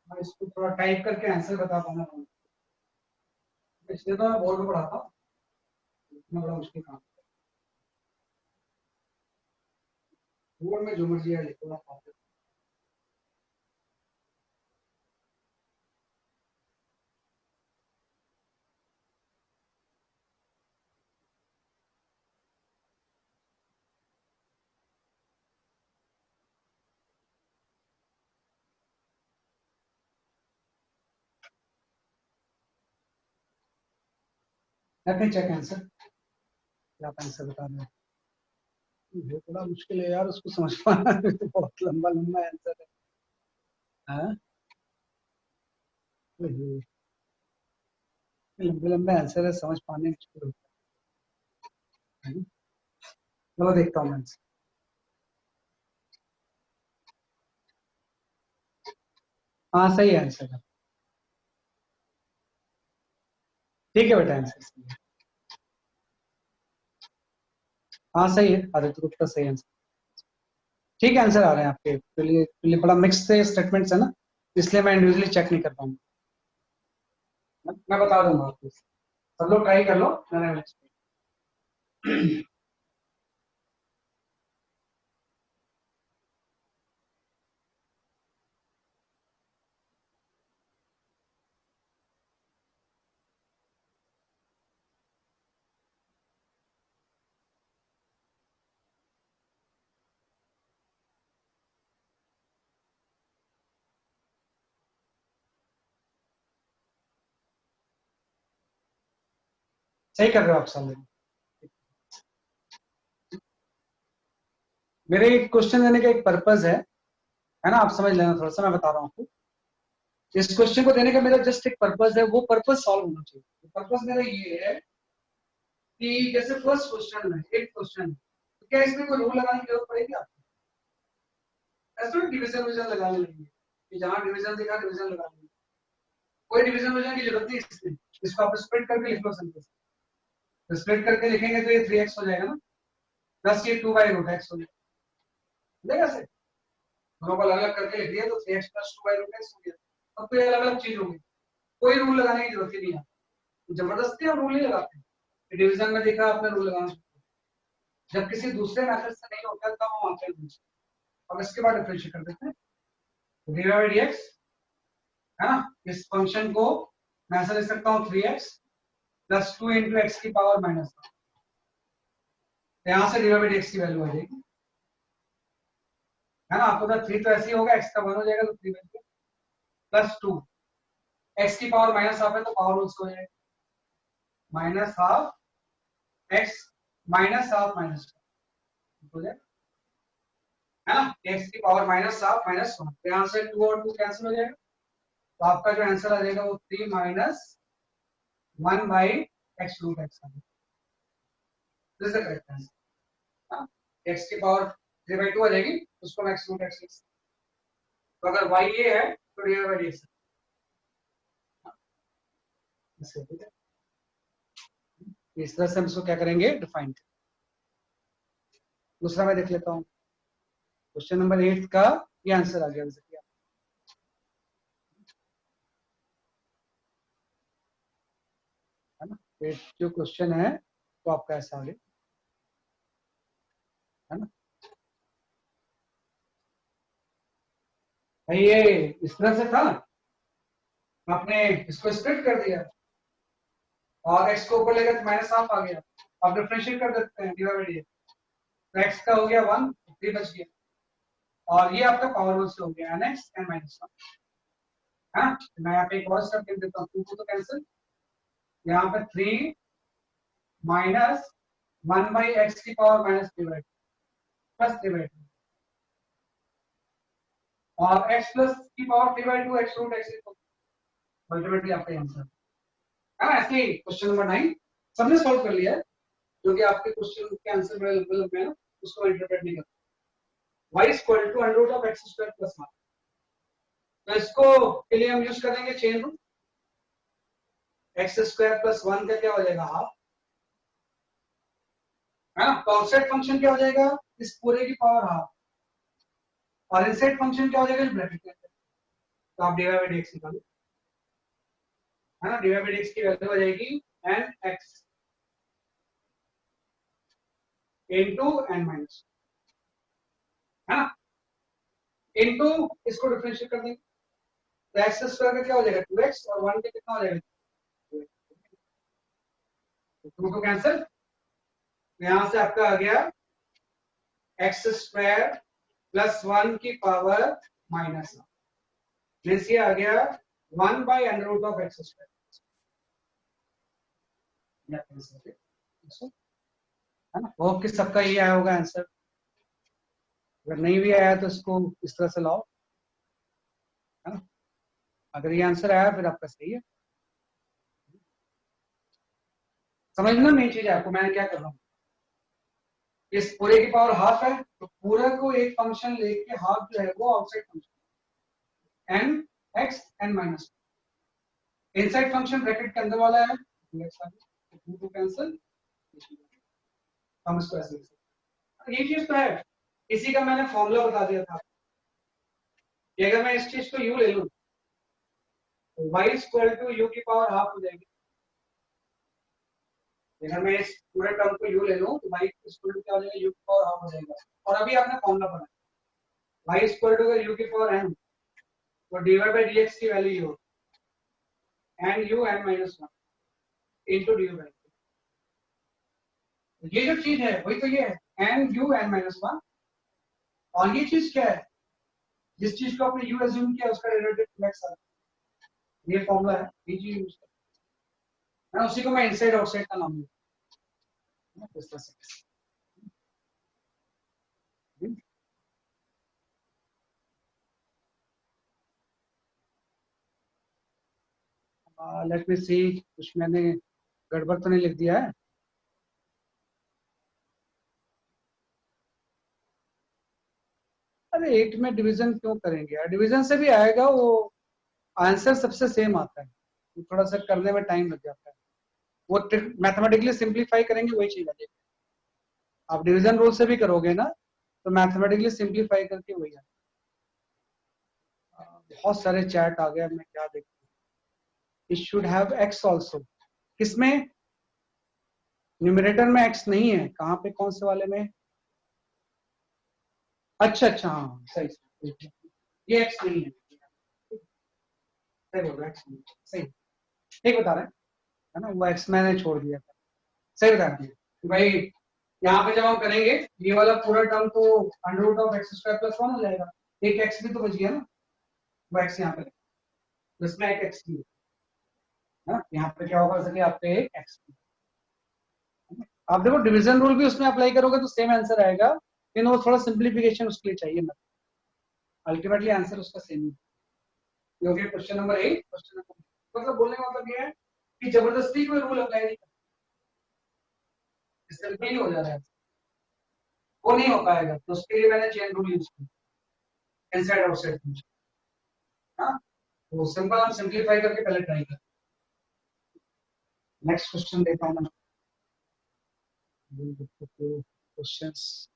मैं इसको थोड़ा टाइप करके आंसर बता पाना, इसलिए तो मैं बोर्ड पे पढ़ाता हूँ, इतना बड़ा मुश्किल काम। बोर्ड में जो मर्जी है लिखो आप। लेट मी चेक आंसर, क्या आप आंसर बता रहे हैं। ये थोड़ा मुश्किल है यार उसको समझ पाना, तो बहुत लंबा लंबा आंसर है। हाँ, लंबे लंबे आंसर है, समझ पाने मुश्किल होता है। चलो देखता हूँ मैं आंसर। हाँ सही आंसर है, ठीक है बेटा आंसर सही है। हाँ सही है, आदित्य गुप्ता सही आंसर, ठीक है आंसर आ रहे हैं आपके। लिए बड़ा मिक्स से स्टेटमेंट्स है ना, इसलिए मैं इंडिविजुअली चेक नहीं कर पाऊंगा। मैं बता दूंगा आपको, सब लोग ट्राई कर लो। मैंने सही कर रहे हो आप सब। मेरे एक क्वेश्चन देने का एक पर्पज है ना, आप समझ लेना थोड़ा सा, मैं बता रहा हूँ आपको। इस क्वेश्चन को देने का मेरा जस्ट एक पर्पज है, वो पर्पज सॉल्व होना चाहिए। पर्पज मेरा ये है कि जैसे फर्स्ट क्वेश्चन है, एक क्वेश्चन, तो क्या इसमें कोई रूल लगाने की जरूरत पड़ेगी आपको? ऐसा डिवीजन विजन लगा लेंगे कि जहां डिवीजन दिखा डिवीजन लगा लेंगे, कोई डिवीजन विजन की जरूरत नहीं इसमें। इसको आप स्प्लिट करके लिख लो सिंपल, तो स्प्लिट करके लिखेंगे तो ये 3x हो जाएगा ना, प्लस ये 2/√x हो जाएगा। से दोनों को अलग अलग करके लिख दिया तो 3x + 2/√x हो गया। अब कोई अलग अलग चीज होगी, कोई रूल लगाने की जरूरत ही नहीं है। जबरदस्ती हम रूल नहीं लगाते, डिवीजन में देखा आपने रूल लगाना, जब किसी दूसरे मेथड से नहीं होता तब हम आते हैं। अब इसके बाद डिफरेंशिएट कर देते हैं, dx है ना, इस फंक्शन को मैं ऐसा लिख सकता हूँ 3x प्लस 2 इंटू एक्स की पावर माइनस, यहां से dx की वैल्यू आ जाएगी, है ना। आपको 3 तो ऐसे ही होगा, x का 1 हो जाएगा तो 3 प्लस 2 x की पावर माइनस हाफ है तो पावर रूल्स हो जाएगा, minus half x minus half minus हो जाएगा, है ना। x की पावर माइनस हाफ माइनस 1, तो यहाँ से 2 और 2 कैंसिल हो जाएगा, तो आपका जो आंसर आ जाएगा वो 3 minus 1 by x root x, this is the correct answer. x की पावर 3/2 आ जाएगी, उसको मैं x रूट एक्स लिख सकता हूं, तो अगर y ये है तो dx इस तरह से हम इसको क्या करेंगे, डिफाइन। दूसरा मैं देख लेता हूँ, क्वेश्चन नंबर 8 का ये आंसर आ गया, है ना। जो क्वेश्चन है वो आपका ऐसा आ गया, है ना। ये इस तरह से था, आपने इसको स्प्लिट कर दिया और x को ऊपर लेकर माइनस हाफ आ गया, आप डिफरेंशिएट कर देते हैं डिवाइड, तो x का हो गया 1, 3 बच गया, और ये आपका पावर रूल से हो गया nx n माइनस 1, हाँ। मैं यहाँ पे एक और स्टेप लिख देता हूँ, 2 को तो कैंसिल, यहाँ पे 3 माइनस 1 बाई एक्स की पावर माइनस 3/2 प्लस 3/2, और x प्लस की power 3/2 x root x, ultimately आपका आंसर है ना। ऐसे ही क्वेश्चन नंबर 9 सबने सॉल्व कर लिया है, जो कि आपके क्वेश्चन के आंसर में मतलब है ना, उसको इंटरप्रेट नहीं करता। y equal to under root of x square plus 1, तो इसको के लिए हम यूज करेंगे chain rule, x square plus 1 का क्या हो जाएगा हाफ, है ना। तो आउटसाइड फंक्शन क्या हो जाएगा, इस पूरे की पावर हाफ, और इनसाइड फंक्शन क्या हो जाएगा ब्रैकेट के अंदर, तो आप डिवाइड बाय dx निकालो, है ना। डिवाइड बाय dx की वैल्यू हो जाएगी nx इनटू n माइनस, है ना, इनटू इसको डिफरेंशिएट कर देंगे, तो x स्क्वायर का क्या हो जाएगा 2x, और 1 का कितना हो जाएगा 2 को कैंसिल, यहां से आपका आ गया एक्स स्क्वायर प्लस 1 की पावर माइनस, मीन्स ये आ गया 1 by under root of x square, है ना। होप कि सबका ये आया होगा आंसर, अगर नहीं भी आया तो इसको इस तरह से लाओ, है ना। अगर ये आंसर आया फिर आपका सही है, समझना नहीं चाहिए आपको मैं क्या कर रहा हूँ, इस पूरे की पावर हाफ है, तो पूरा को एक फंक्शन लेके हाफ जो है वो outside function n x n minus, inside function bracket के अंदर वाला है, तो कैंसिल, हम इसको ऐसे लिख सकते हैं। ये चीज तो है, इसी का मैंने फॉर्मूला बता दिया था कि अगर मैं इस चीज को u ले लूं तो y इक्वल टू u की पावर हाफ हो जाएगी, अगर मैं इस पूरे टर्म को u ले लूं तो y इक्वल टू क्या हो जाएगा u की पावर हाफ हो जाएगा, और अभी आपने फॉर्मूला पढ़ा y इक्वल टू u की पावर n, तो dy बाय dx की वैल्यू हो n u n minus 1 into dy by, ये जो चीज है वही तो ये है n u n माइनस 1, और ये चीज क्या है, जिस चीज को आपने u अज्यूम किया उसका डेरिवेटिव x आ, ये फॉर्मूला है, ये चीज यूज करना है, उसी को मैं इनसाइड आउटसाइड का नाम दूंगा इस तरह से। लेट मी सी, कुछ मैंने गड़बड़ तो नहीं लिख दिया है, अरे 8 में डिवीजन क्यों करेंगे यार, डिवीजन से भी आएगा वो, आंसर सबसे सेम आता है, थोड़ा सा करने में टाइम लग जाता है, वो मैथमेटिकली सिंप्लीफाई करेंगे वही चीज आ जाएगी, आप डिवीजन रूल से भी करोगे ना तो मैथमेटिकली सिंप्लीफाई करके वही आएगा। बहुत सारे चैट आ गया, मैं क्या देखूं, it should have x also, किसमें? न्यूमरेटर में x नहीं है, कहाँ पे, कौन से वाले में? अच्छा अच्छा, हाँ सही सही, ये x नहीं है, सही बोल रहा है, x नहीं है, सही ठीक बता रहे हैं, है ना, वो x मैंने छोड़ दिया था, सही बता दिया कि भाई यहाँ पे जब हम करेंगे ये वाला पूरा टर्म तो under root of x square plus 1 हो जाएगा, एक x भी तो बच गया ना, वो x यहाँ पे, इसमें एक x भी है ना, यहाँ पे क्या होगा सके आपके एक x भी। आप देखो डिवीजन रूल भी उसमें अप्लाई करोगे तो सेम आंसर आएगा, लेकिन वो थोड़ा सिंप्लीफिकेशन उसके लिए चाहिए, अल्टीमेटली आंसर उसका सेम ही है। ये क्वेश्चन नंबर 8। क्वेश्चन नंबर मतलब बोलने का मतलब ये है कि जबरदस्ती कोई रूल अप्लाई नहीं करता, सिंपल ही हो जा रहा है, वो नहीं हो पाएगा, तो उसके लिए मैंने चेन रूल यूज किया, इनसाइड आउटसाइड। हाँ, तो सिंपल हम सिंप्लीफाई करके पहले ट्राई करें। नेक्स्ट क्वेश्चन देखता हूँ मैं, क्वेश्चंस।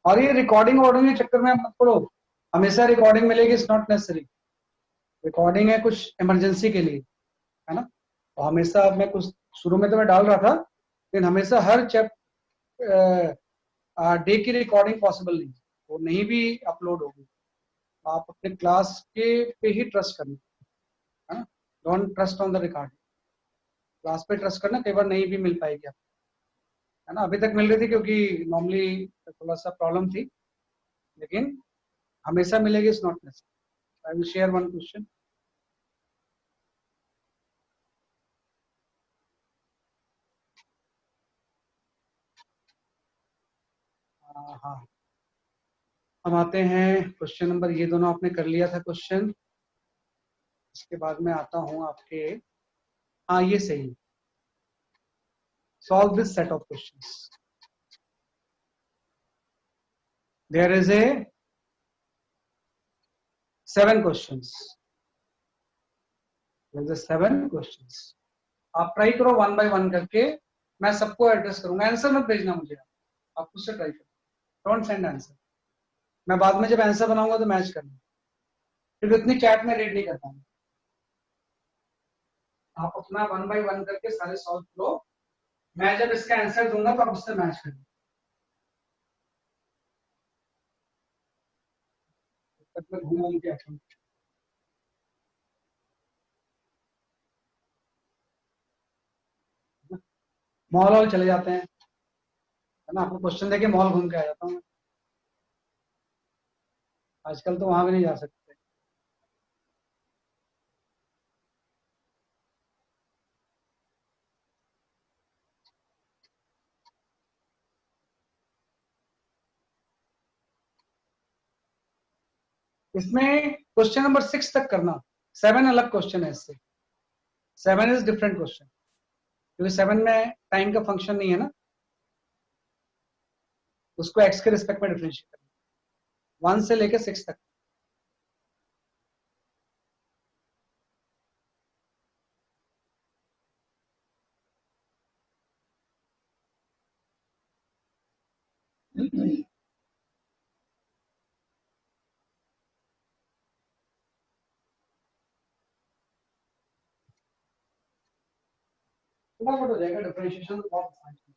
और ये रिकॉर्डिंग वॉर्डिंग के चक्कर में आप मत पड़ो, हमेशा रिकॉर्डिंग मिलेगी, इट्स नॉट नेसेसरी। रिकॉर्डिंग है कुछ इमरजेंसी के लिए, है ना, तो हमेशा मैं कुछ शुरू में तो मैं डाल रहा था, लेकिन हमेशा हर डे की रिकॉर्डिंग पॉसिबल नहीं, वो नहीं भी अपलोड होगी। आप अपने क्लास के पे ही ट्रस्ट करना, है ना, don't trust on the recording, class पे ट्रस्ट करना, कई बार नहीं भी मिल पाएगी आपको, है ना, अभी तक मिल रही थी क्योंकि नॉर्मली थोड़ा सा प्रॉब्लम थी, लेकिन हमेशा मिलेगी is not necessary. I will share one question. हाँ, हम आते हैं क्वेश्चन नंबर, ये दोनों आपने कर लिया था क्वेश्चन, इसके बाद में आता हूं आपके, हाँ ये सही, solve this set of questions. There is a 7 questions, there is a 7 questions. आप ट्राई करो वन बाय वन करके, मैं सबको एड्रेस करूंगा, आंसर मत भेजना मुझे, आप खुद से ट्राई करो, डोंट सेंड आंसर, मैं बाद में जब आंसर बनाऊंगा तो मैच करना, क्योंकि इतनी चैट में रीड नहीं करता हूँ। आप अपना वन बाय वन करके सारे सॉल्व करो, मैं जब इसका आंसर दूंगा तो आप उससे मैच करना, तब तक घूम के आता हूँ। मॉल वॉल चले जाते हैं, है ना, आपको क्वेश्चन देके मॉल घूम के आ जाता हूँ, आजकल तो वहां भी नहीं जा सकते। इसमें क्वेश्चन नंबर 6 तक करना, 7 अलग क्वेश्चन है इससे, 7 इज डिफरेंट क्वेश्चन, क्योंकि 7 में टाइम का फंक्शन नहीं है ना, उसको एक्स के रिस्पेक्ट में डिफरेंशिएट करना, 1 से लेकर 6 तक। फटाफट हो जाएगा, डिफरेंशिएशन तो बहुत आसान है,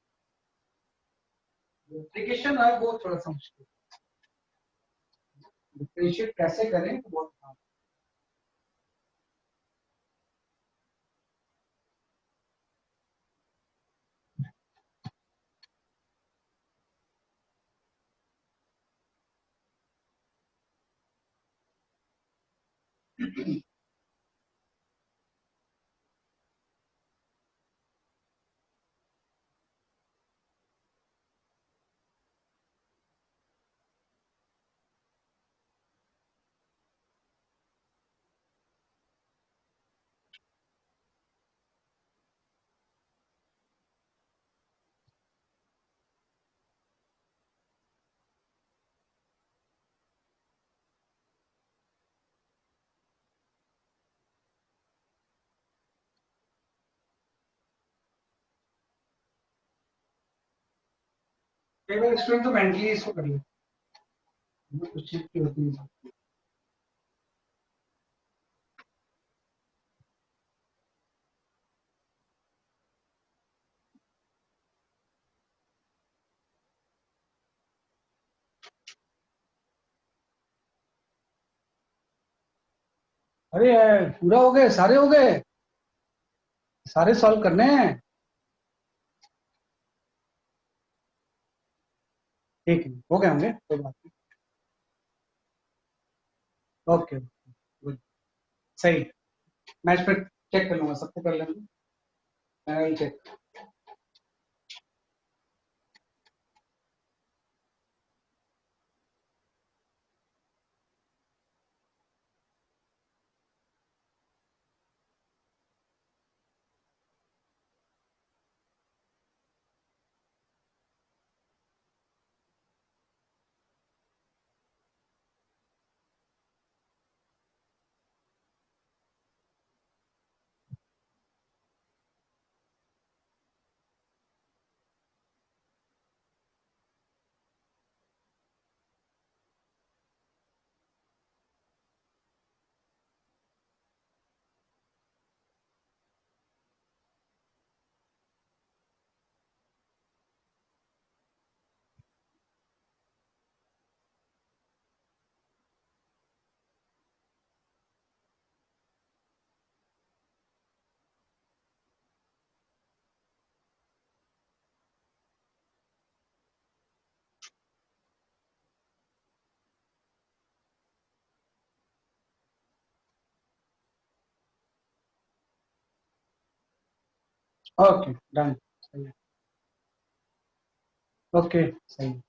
एप्लीकेशन है वो थोड़ा सा मुश्किल, डिफरेंशिएट कैसे करें तो बहुत आसान है। कई बार स्टूडेंट तो मेंटली इसको कर लेते कुछ चीज की होती है। अरे पूरा हो गए, सारे हो गए, सारे सॉल्व करने हैं। ठीक है, हो गए होंगे, कोई बात नहीं। ओके, गुड, सही। मैं इस पर चेक कर लूंगा, सबको कर लेंगे, मैं चेक। ओके, डन, सही है। ओके, सही है।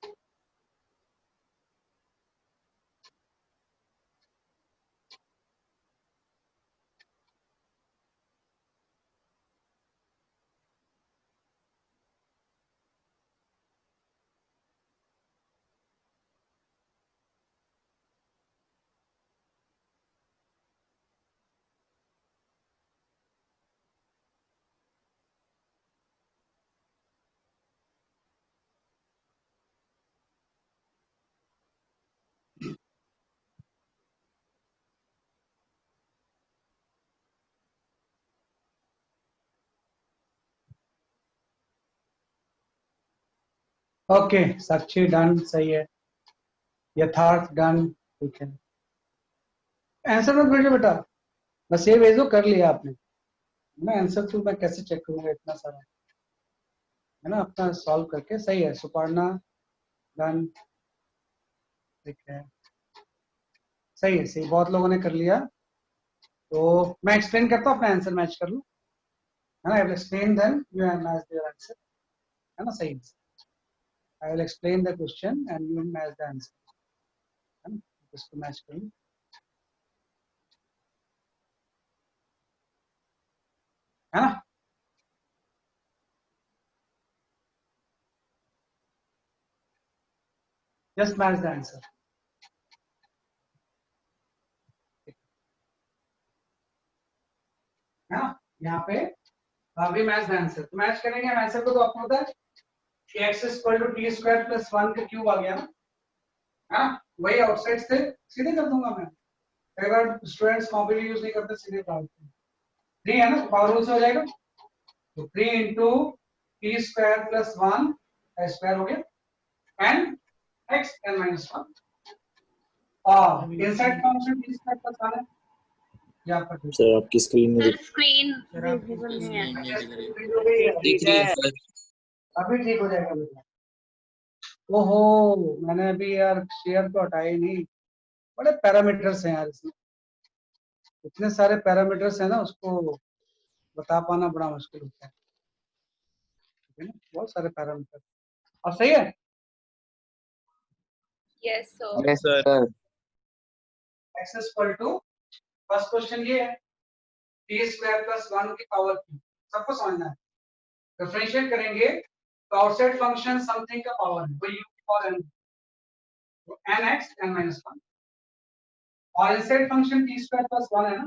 ओके, साक्षी डन, सही है। यथार्थ डन, ठीक है। आंसर मत भेजो बेटा, बस ये भेजो कर लिया आपने। मैं आंसर तो मैं कैसे चेक करूंगा, इतना सारा है ना, अपना सॉल्व करके। सही है, सुपर्णा डन, ठीक है, सही है, सही, बहुत लोगों ने कर लिया। तो मैं एक्सप्लेन करता हूँ, अपना आंसर मैच कर लूँ, है ना। I will explain then you match their answer, है ना, सही। I will explain the question and you match the answer, है ना। इसको मैच कर लूँ, है ना। जस्ट मैच द आंसर, है ना। यहाँ पे अभी मैच द आंसर, तो मैच करेंगे हम आंसर को। तो आपको पता है x equal to t square plus 1 का क्यूब आ गया ना, है ना। वही आउटसाइड से सीधे कर दूंगा मैं। कई बार स्टूडेंट्स कॉपी यूज नहीं करते, सीधे डालते हैं। 3 है ना, पावर रूल से हो जाएगा। तो 3 इंटू टी स्क्वायर प्लस 1 का स्क्वायर हो गया, एंड एक्स एन माइनस 1। और inside function t square plus 1 है, यहाँ पर सर आपकी स्क्रीन में सर स्क्रीन विजिबल नहीं है। दिख रही है सर। अभी ठीक हो जाएगा बेटा। ओहो, मैंने अभी यार शेयर तो हटाया ही नहीं। बड़े पैरामीटर्स हैं यार इसमें, इतने सारे पैरामीटर्स हैं ना, उसको बता पाना बड़ा मुश्किल होता है, ठीक है ना, बहुत सारे पैरामीटर। और सही है। Yes sir. Yes sir. X equal to, first question ये है, टी स्क्वायर प्लस 1 की पावर क्यूब, सबको समझना है। डिफरेंशिएट करेंगे तो आउटसाइड फंक्शन समथिंग का पावर है, वो u की पावर n, तो n x n माइनस 1। और inside function t square plus 1 है ना,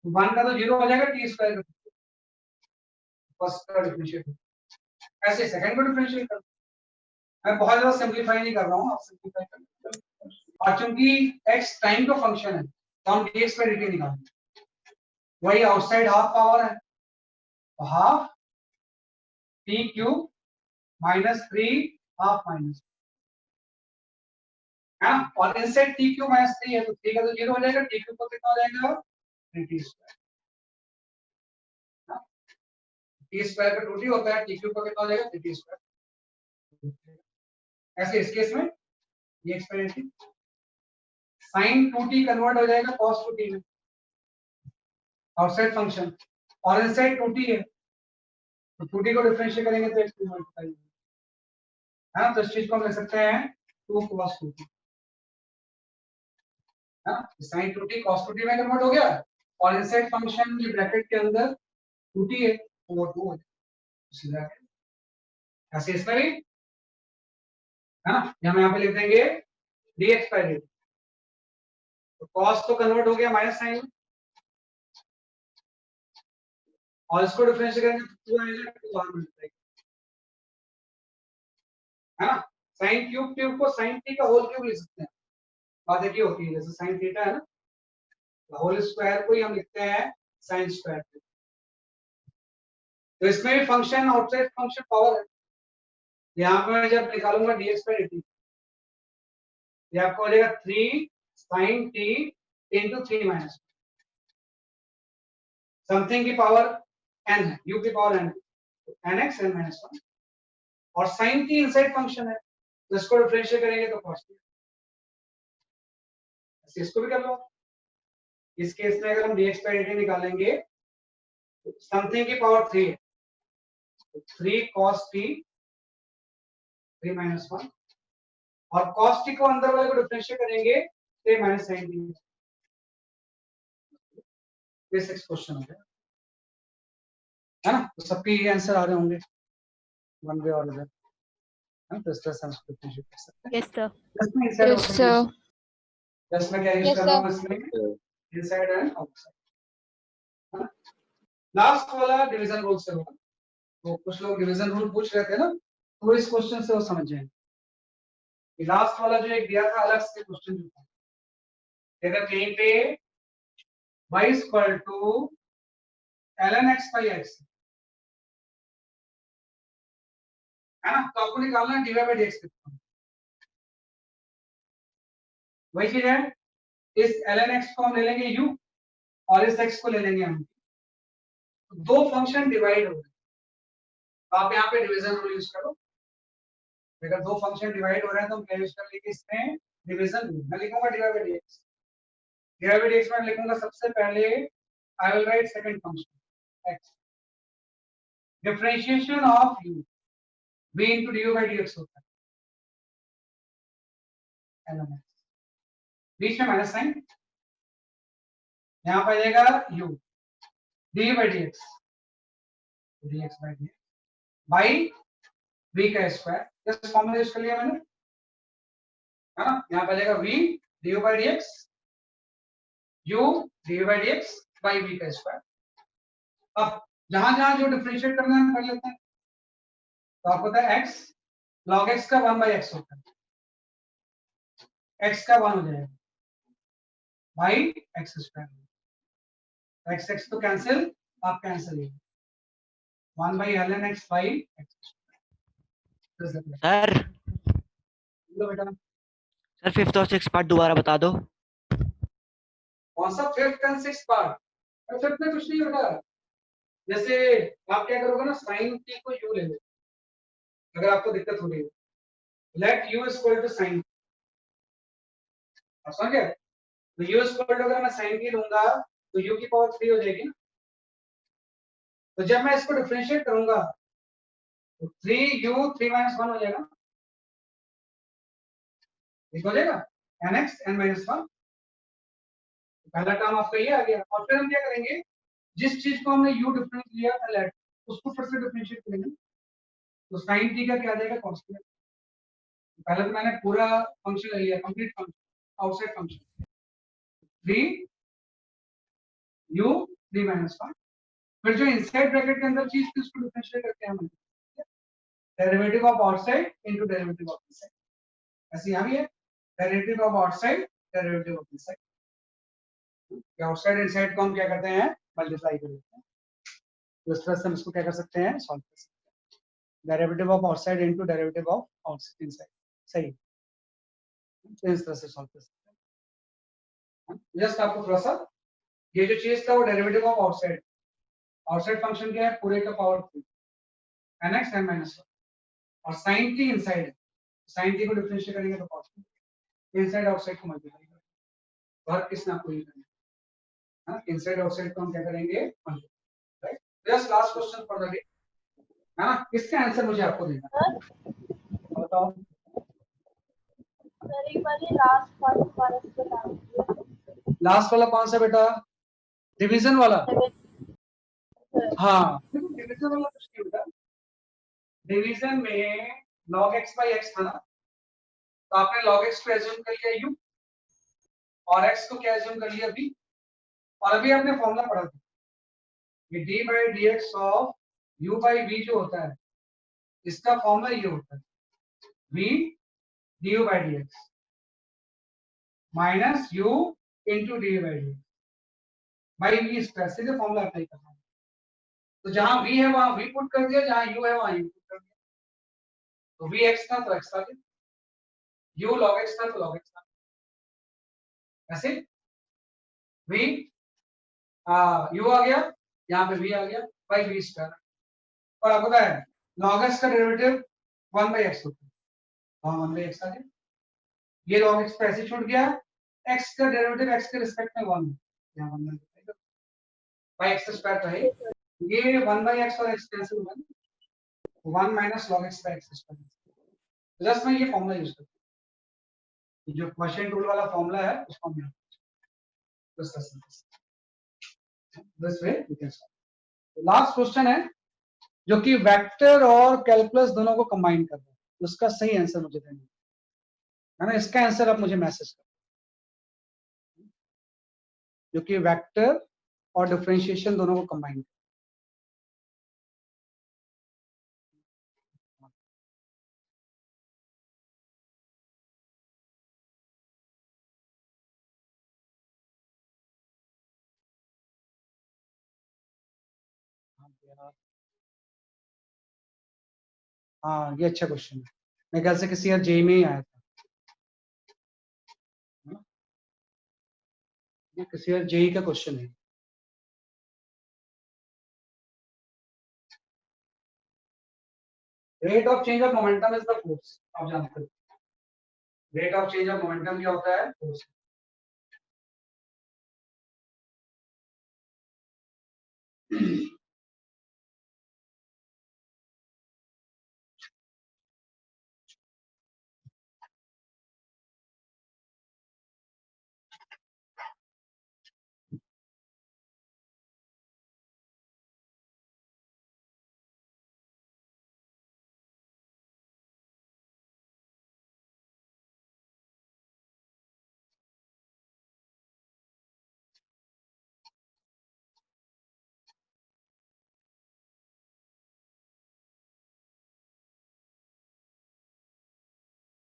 तो 1 का तो 0 हो जाएगा, टी स्क्वायर का फर्स्ट का डिफरेंशिएट, ऐसे सेकंड को डिफरेंशिएट कर। मैं बहुत ज्यादा सिंप्लीफाई नहीं कर रहा हूँ, आप सिंप्लीफाई कर लो। और चूंकि x टाइम का फंक्शन है तो हम dx by dt निकालेंगे, वही आउटसाइड हाफ पावर है तो half t cube minus 3 half minus है ना, और इनसाइड t क्यूब माइनस 3 है तो 3 का तो 0 हो जाएगा, t क्यूब को कितना हो जाएगा 3t स्क्वायर, t स्क्वायर का 2t होता है, t क्यूब का कितना हो जाएगा 3t स्क्वायर। ऐसे इस केस में ये एक्सपेरिमेंट sin 2t कन्वर्ट हो जाएगा cos 2t में, आउटसाइड फंक्शन, और इनसाइड 2t है तो 2t को डिफरेंशिएट करेंगे तो x मल्टीप्लाई है ना, तो इस चीज को हम लिख सकते हैं 2 cos 2t है ना, sin 2t cos 2t में कन्वर्ट हो गया, और इनसाइड फंक्शन ये ब्रैकेट के अंदर 2t है तो वो 2 हो जाएगा सीधा, ऐसे इसमें भी है ना, हम यहाँ पे लिख देंगे dx by dt, तो cos तो कन्वर्ट हो गया माइनस साइन में, और इसको डिफरेंशिएट करेंगे तो 2 आएगा, 2 बाहर मल्टीप्लाई है ना, sin क्यूब क्यूब को sin t का होल क्यूब लिख सकते हैं, बात एक ही होती है, जैसे sin थीटा है ना, होल स्क्वायर को ही हम लिखते हैं sin स्क्वायर, तो इसमें भी फंक्शन आउटसाइड फंक्शन पावर है, यहाँ पे मैं जब निकालूंगा dx by dt ये आपको हो जाएगा 3 sin t into 3 minus something की पावर n है, u की पावर n है, nx n माइनस 1, और sin t इनसाइड फंक्शन है तो इसको डिफरेंशिएट करेंगे तो cos t, इसको भी कर लो। इस केस में अगर हम dx by dt निकालेंगे तो समथिंग की पावर 3 है तो 3 cos t 3 माइनस 1, और cos t को अंदर वाले को डिफरेंशिएट करेंगे 3 minus sin t, basic question हो गया है ना, तो सबके ये आंसर आ रहे होंगे वन वे और अदर, तो इस तरह से हम इसको डिफरेंशिएट कर सकते हैं। Yes, sir. इसमें इनसाइड Yes, sir. इसमें क्या यूज Yes, कर रहा हूं, sir. इसमें इनसाइड एंड आउटसाइड। लास्ट वाला डिवीजन रूल से होगा, तो कुछ लोग डिवीजन रूल पूछ रहे थे ना, तो इस क्वेश्चन से वो समझ जाएंगे। लास्ट वाला जो एक दिया था अलग से क्वेश्चन जो था, अगर कहीं पे y equal to ln x by x है ना, तो आपको निकालना है dy by dx कितना, वही चीज है, इस ln x को हम ले लेंगे u और इस x को ले लेंगे हम, तो दो फंक्शन डिवाइड हो गए, तो आप यहाँ पे डिवीजन रूल यूज करो, अगर दो फंक्शन डिवाइड हो रहे हैं तो हम क्या यूज कर लेंगे इसमें डिवीजन रूल। मैं लिखूंगा dy by dx, dy by dx में लिखूंगा सबसे पहले I will write second function x, differentiation of u v into du by dx होता है ln x, बीच में माइनस साइन, यहाँ पर आ जाएगा u d by dx dx by dx by v का स्क्वायर, जस्ट फॉर्मूला यूज कर लिया मैंने है ना, यहाँ पर आ जाएगा v du by dx u du by dx by v का स्क्वायर। अब जहां जहां जो डिफरेंशिएट करना है कर लेते हैं, तो आपको पता है x log x का 1 by x होता है, x का 1 हो जाएगा by x square, x x तो कैंसिल, आप कैंसिल ही 1 by ln x by x sir लो बेटा, सर फिफ्थ और सिक्स पार्ट दोबारा बता दो। कौन सा fifth and sixth part, fifth में कुछ नहीं होगा, जैसे आप क्या करोगे ना, sin t को u ले लो, अगर आपको दिक्कत हो रही है, let u equal to sin, आप समझ गए, तो u इक्वल टू अगर मैं sin t लूंगा तो u की पावर 3 हो जाएगी ना, तो जब मैं इसको डिफरेंशिएट करूंगा तो 3u 3 माइनस 1 हो जाएगा, ठीक हो जाएगा nx n माइनस 1, पहला टर्म आपका ये आ गया, और फिर हम क्या करेंगे, जिस चीज को हमने u डिफरेंस लिया था लेट, उसको फिर से डिफरेंशिएट करेंगे, तो sin t का क्या आ जाएगा कांस्टेंट, पहले तो मैंने पूरा फंक्शन ले लिया, complete function outside function 3 u 3 minus 1, फिर जो इनसाइड ब्रैकेट के अंदर चीज थी उसको डिफरेंशिएट करके हम derivative of outside into derivative of inside, ऐसे यहाँ भी है derivative of outside derivative of inside, outside inside को हम क्या करते हैं मल्टीप्लाई कर देते हैं, तो इस तरह से हम इसको क्या कर सकते हैं सॉल्व कर सकते हैं, derivative of outside into derivative of outside inside, सही, तो इस तरह से सॉल्व कर सकते हैं। जस्ट आपको थोड़ा सा ये जो चीज था वो derivative of outside, outside function क्या है पूरे का पावर 3 nx n minus 1 और sin t इनसाइड है, sin t को डिफरेंशिएट करेंगे तो cos t इनसाइड आउटसाइड को मल्टीप्लाई करेंगे, वर्क किसने आपको ये करना है, इनसाइड आउटसाइड को हम क्या करेंगे multiply, right. Just last question for the day है ना, इसका आंसर मुझे आपको देना है, बताओ सर एक बार ये लास्ट पार्ट दोबारा से बता दीजिए। लास्ट वाला कौन सा बेटा, डिवीजन वाला, हाँ डिवीजन वाला कुछ नहीं बेटा, डिवीजन में log x by x था ना, तो आपने log x को एज्यूम कर लिया u और x को क्या एज्यूम कर लिया v, और अभी आपने फॉर्मूला पढ़ा था ये d by dx of u by v जो होता है इसका फॉर्मूला ये होता है v du by dx minus u into du by dx by v square, सीधे फॉर्मूला अप्लाई करना है, तो जहां v है वहां v पुट कर दिया, जहां u है वहां u पुट कर दिया, तो vx था तो x आ गया, u log x था तो log x था, ऐसे v u आ गया, यहाँ पे v आ गया बाई v स्क्वायर, और आपको पता है log x का डेरिवेटिव 1 by x होता है, हाँ 1 by x आ गया, ये log x पे ऐसे छूट गया, x का डेरिवेटिव x के रिस्पेक्ट में 1 यहाँ 1 बाई x स्क्वायर तो है, ये 1 by x और x कैंसिल होगा, 1 minus log x by x square, just मैं ये फॉर्मूला यूज करता हूँ, जो क्वोशिएंट रूल वाला फॉर्मूला है उसको हम this way we can solve. Last question है जो कि वेक्टर और कैलकुलस दोनों को कंबाइन कर रहा है, उसका सही आंसर मुझे देना है ना, इसका आंसर आप मुझे मैसेज कर, जो कि वेक्टर और डिफरेंशिएशन दोनों को कंबाइन, हाँ ये अच्छा क्वेश्चन है, मेरे ख्याल से किसी यार जेई में ही आया था, ये किसी यार जेई का क्वेश्चन है, rate of change of momentum is the force, आप जानते हो rate of change of momentum क्या होता है, फोर्स।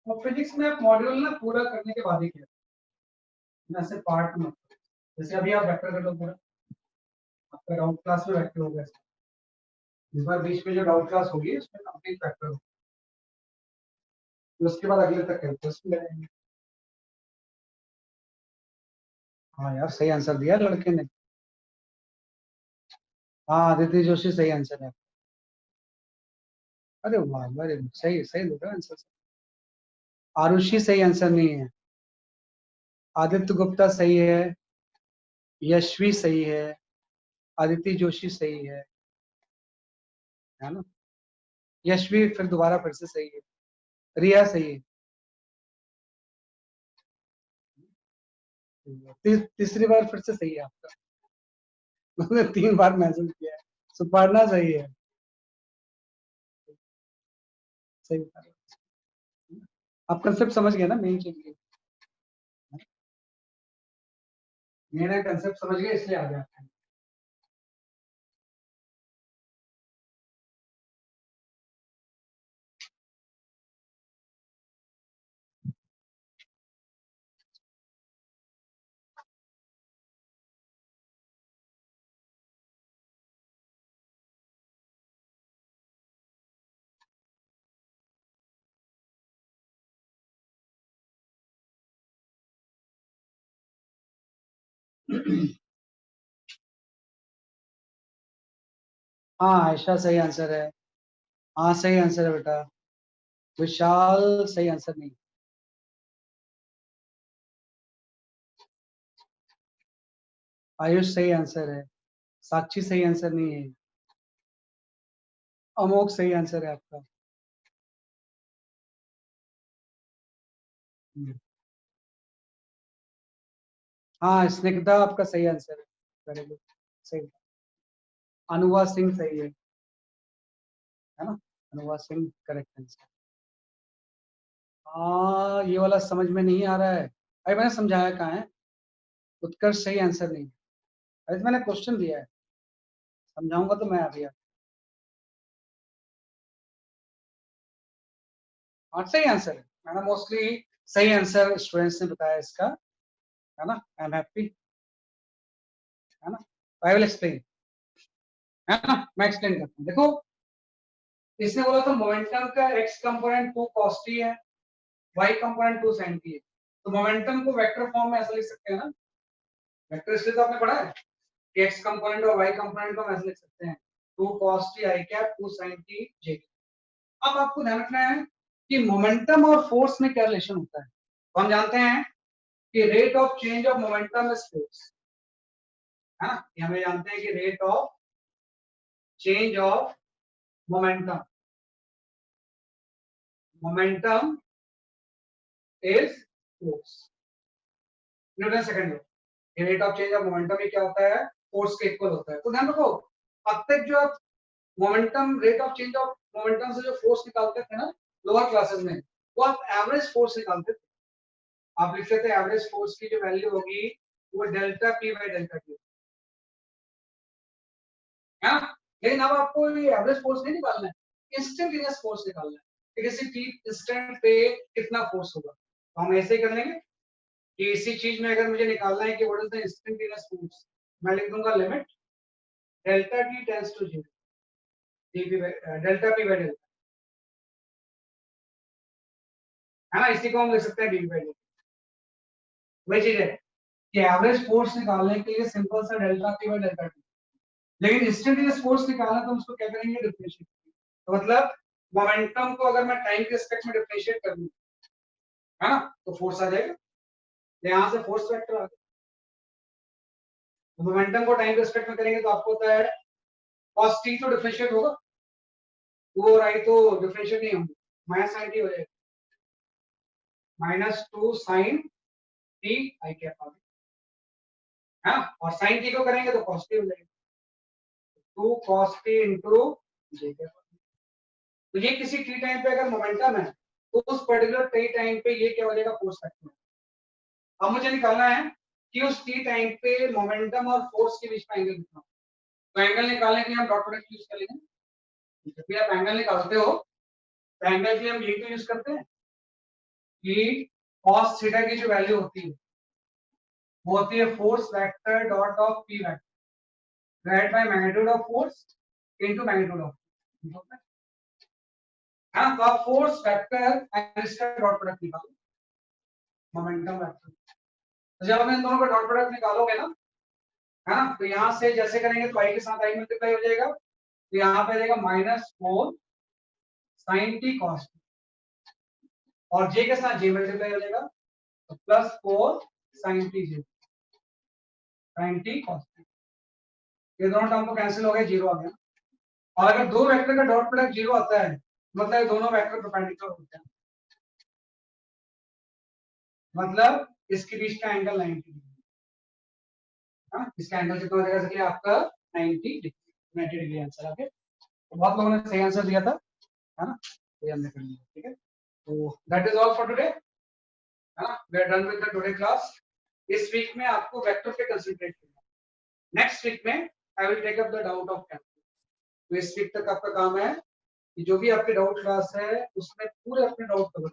और फिजिक्स में आप मॉड्यूल ना पूरा करने के बाद ही किया, मैं सिर्फ पार्ट में, जैसे अभी आप वेक्टर कर लो पूरा, आपका डाउट क्लास में वेक्टर हो गया, इस बार बीच में जो डाउट क्लास होगी उसमें कंप्लीट वेक्टर होगा, उसके बाद अगले तक कैलकुलस भी लगाएंगे। हाँ यार सही आंसर दिया लड़के ने, हाँ आदित्य जोशी सही आंसर है, अरे वाह वेरी गुड, सही सही दे रहा आंसर, आरुषि सही आंसर नहीं है, आदित्य गुप्ता सही है, यशवी सही है, आदित्य जोशी सही है ना, यशवी फिर दोबारा फिर से सही है, रिया सही है, तीसरी बार फिर से सही है आपका, मैंने 3 बार मैसेज किया है, सुपर्णा सही है, सही, आप कंसेप्ट समझ गए ना मेन चीज, मेरा कंसेप्ट समझ गए इसलिए आ गया। हाँ आयशा सही आंसर है। हाँ सही आंसर है बेटा। विशाल सही आंसर नहीं। आयुष सही आंसर है। साक्षी सही आंसर नहीं है। अमोक सही आंसर है आपका। हाँ स्निग्धा आपका सही आंसर है। Very good. सही। अनुवा सिंह सही है ना? अनुवा सिंह करेक्ट आंसर। हाँ ये वाला समझ में नहीं आ रहा है। अरे मैंने समझाया कहाँ है। उत्कर्ष सही आंसर नहीं। अरे तो मैंने क्वेश्चन दिया है, समझाऊंगा तो मैं अभी। हाँ सही आंसर है मैंने मोस्टली सही आंसर स्टूडेंट्स ने बताया इसका, है ना? आई एम हैप्पी, है ना? आई विल एक्सप्लेन, है ना? मैं एक्सप्लेन करता हूँ। देखो इसने बोला था मोमेंटम का x कंपोनेंट 2 cos t है, y कंपोनेंट 2 sin t है। तो मोमेंटम को वेक्टर फॉर्म में ऐसा लिख सकते हैं ना? वेक्टर इसलिए तो आपने पढ़ा है कि x कंपोनेंट और y कंपोनेंट को हम ऐसे लिख सकते हैं 2 cos t i cap 2 sin t j। अब आपको ध्यान रखना है कि मोमेंटम और फोर्स में क्या रिलेशन होता है। तो हम जानते हैं कि rate of change of momentum is force, है ना? ये हमें जानते हैं कि rate of change of momentum, momentum is force. Newton second law, ये rate of change of momentum ये क्या होता है? फोर्स के इक्वल होता है। तो ध्यान रखो अब तक जो आप momentum rate of change of momentum से जो फोर्स निकालते थे ना लोअर क्लासेस में, वो आप एवरेज फोर्स निकालते थे। आप लिखते थे एवरेज फोर्स की जो वैल्यू होगी वो delta p by delta T, है ना? लेकिन अब आपको ये एवरेज फोर्स नहीं निकालना है, इंस्टेंटेनियस फोर्स निकालना है कि किसी टी इंस्टेंट पे कितना फोर्स होगा। तो हम ऐसे ही कर लेंगे कि इसी चीज में अगर मुझे निकालना है कि what is the instantaneous force, मैं लिख दूंगा limit delta t tends to 0 dp delta p by delta, है ना? इसी को हम लिख सकते हैं डीपी बाई डेल्टा। वही चीज है कि एवरेज फोर्स निकालने के लिए सिंपल सा delta p by delta T, लेकिन इंस्टेंटेनियस फोर्स निकालना तो हम उसको क्या करेंगे? डिफरेंशिएट। तो मतलब मोमेंटम को अगर मैं टाइम के रिस्पेक्ट में डिफरेंशिएट कर दूं, है ना, तो फोर्स आ जाएगा। यहां से फोर्स वेक्टर आ गया। तो मोमेंटम को टाइम के रिस्पेक्ट में करेंगे तो आपको होता है cos t तो डिफरेंशिएट होगा, 2 और i तो डिफरेंशिएट नहीं होंगे, माइनस sin t हो जाएगा, -2 sin t i कैप आ गया, है ना? और sin t को करेंगे तो cos t हो जाएगा, 2 cos t into j cap. तो ये किसी t टाइम पे अगर मोमेंटम है तो उस पर्टिकुलर t टाइम पे ये क्या हो जाएगा? Force factor. अब मुझे निकालना है कि उस t टाइम पे मोमेंटम और फोर्स के बीच में एंगल कितना। तो एंगल निकालने के लिए हम डॉट प्रोडक्ट यूज कर लेंगे। जब भी आप एंगल निकालते हो तो एंगल के लिए हम यही तो यूज करते हैं कि cos थीटा की जो वैल्यू होती है वो होती है force vector dot of p vector divide by magnitude of force into magnitude of, है ना? तो आप फोर्स वेक्टर एंड इसका डॉट प्रोडक्ट निकालो, मोमेंटम वेक्टर। तो जब आप इन दोनों का डॉट प्रोडक्ट निकालोगे ना, है ना, तो यहां से जैसे करेंगे तो i के साथ i मल्टीप्लाई हो जाएगा, तो यहाँ पे आ जाएगा -4 sin t cos t, और j के साथ j मल्टीप्लाई हो जाएगा तो +4 sin t j sin t cos t। ये दोनों टर्म को कैंसिल हो गए, 0 आ गया। और अगर दो वेक्टर का डॉट प्रोडक्ट 0 आता है मतलब दोनों वेक्टर परपेंडिकुलर होते हैं, मतलब इसके बीच का एंगल 90 डिग्री, हाँ इसका एंगल कितना हो जाएगा? इसलिए आपका 90 डिग्री आंसर। ओके, तो बहुत लोगों ने सही आंसर दिया था, है ना? तो हमने कर लिया, ठीक है। तो that is all for today, है ना? We are done with the today class. इस वीक में आपको वेक्टर पे कंसंट्रेट करना है, नेक्स्ट वीक में I will take up the doubt of calculus. तो इस वीक तक आपका काम है कि जो भी आपके डाउट क्लास है उसमें पूरे अपने डाउट कवर,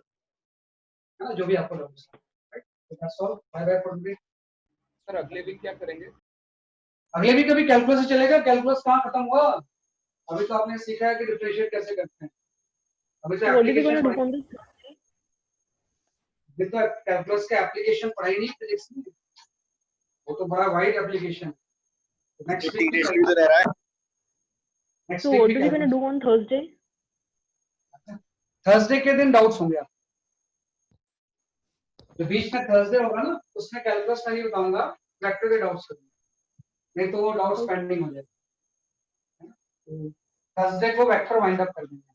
है ना, जो भी आपको डाउट है, राइट? तो that's all, bye bye for today. Sir अगले वीक क्या करेंगे? अगले वीक अभी कैलकुलस से चलेगा। कैलकुलस कहाँ खत्म हुआ? अभी तो आपने सीखा है कि डिफरेंशिएट कैसे करते हैं, अभी तो एप्लीकेशन पढ़ाई, अभी तो कैलकुलस का एप्लीकेशन पढ़ाई नहीं फिजिक्स में। वो तो बड़ा वाइड एप्लीकेशन। नेक्स्ट वीक तो रह रहा है। नेक्स्ट So वीक what भी are you क्या gonna do on Thursday? Thursday के दिन डाउट्स होंगे आप जो बीच में थर्सडे होगा ना उसमें कैलकुलस में नहीं बताऊंगा, वेक्टर के डाउट्स करूंगा, नहीं तो वो डाउट्स Okay. पेंडिंग हो जाएंगे। थर्सडे को वेक्टर वाइंड अप कर देंगे,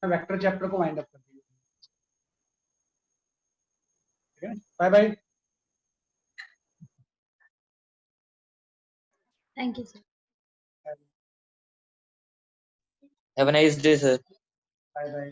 वेक्टर चैप्टर को वाइंड अप कर देंगे। ठीक है, bye bye. Thank you, sir. Have a nice day, sir. Bye bye.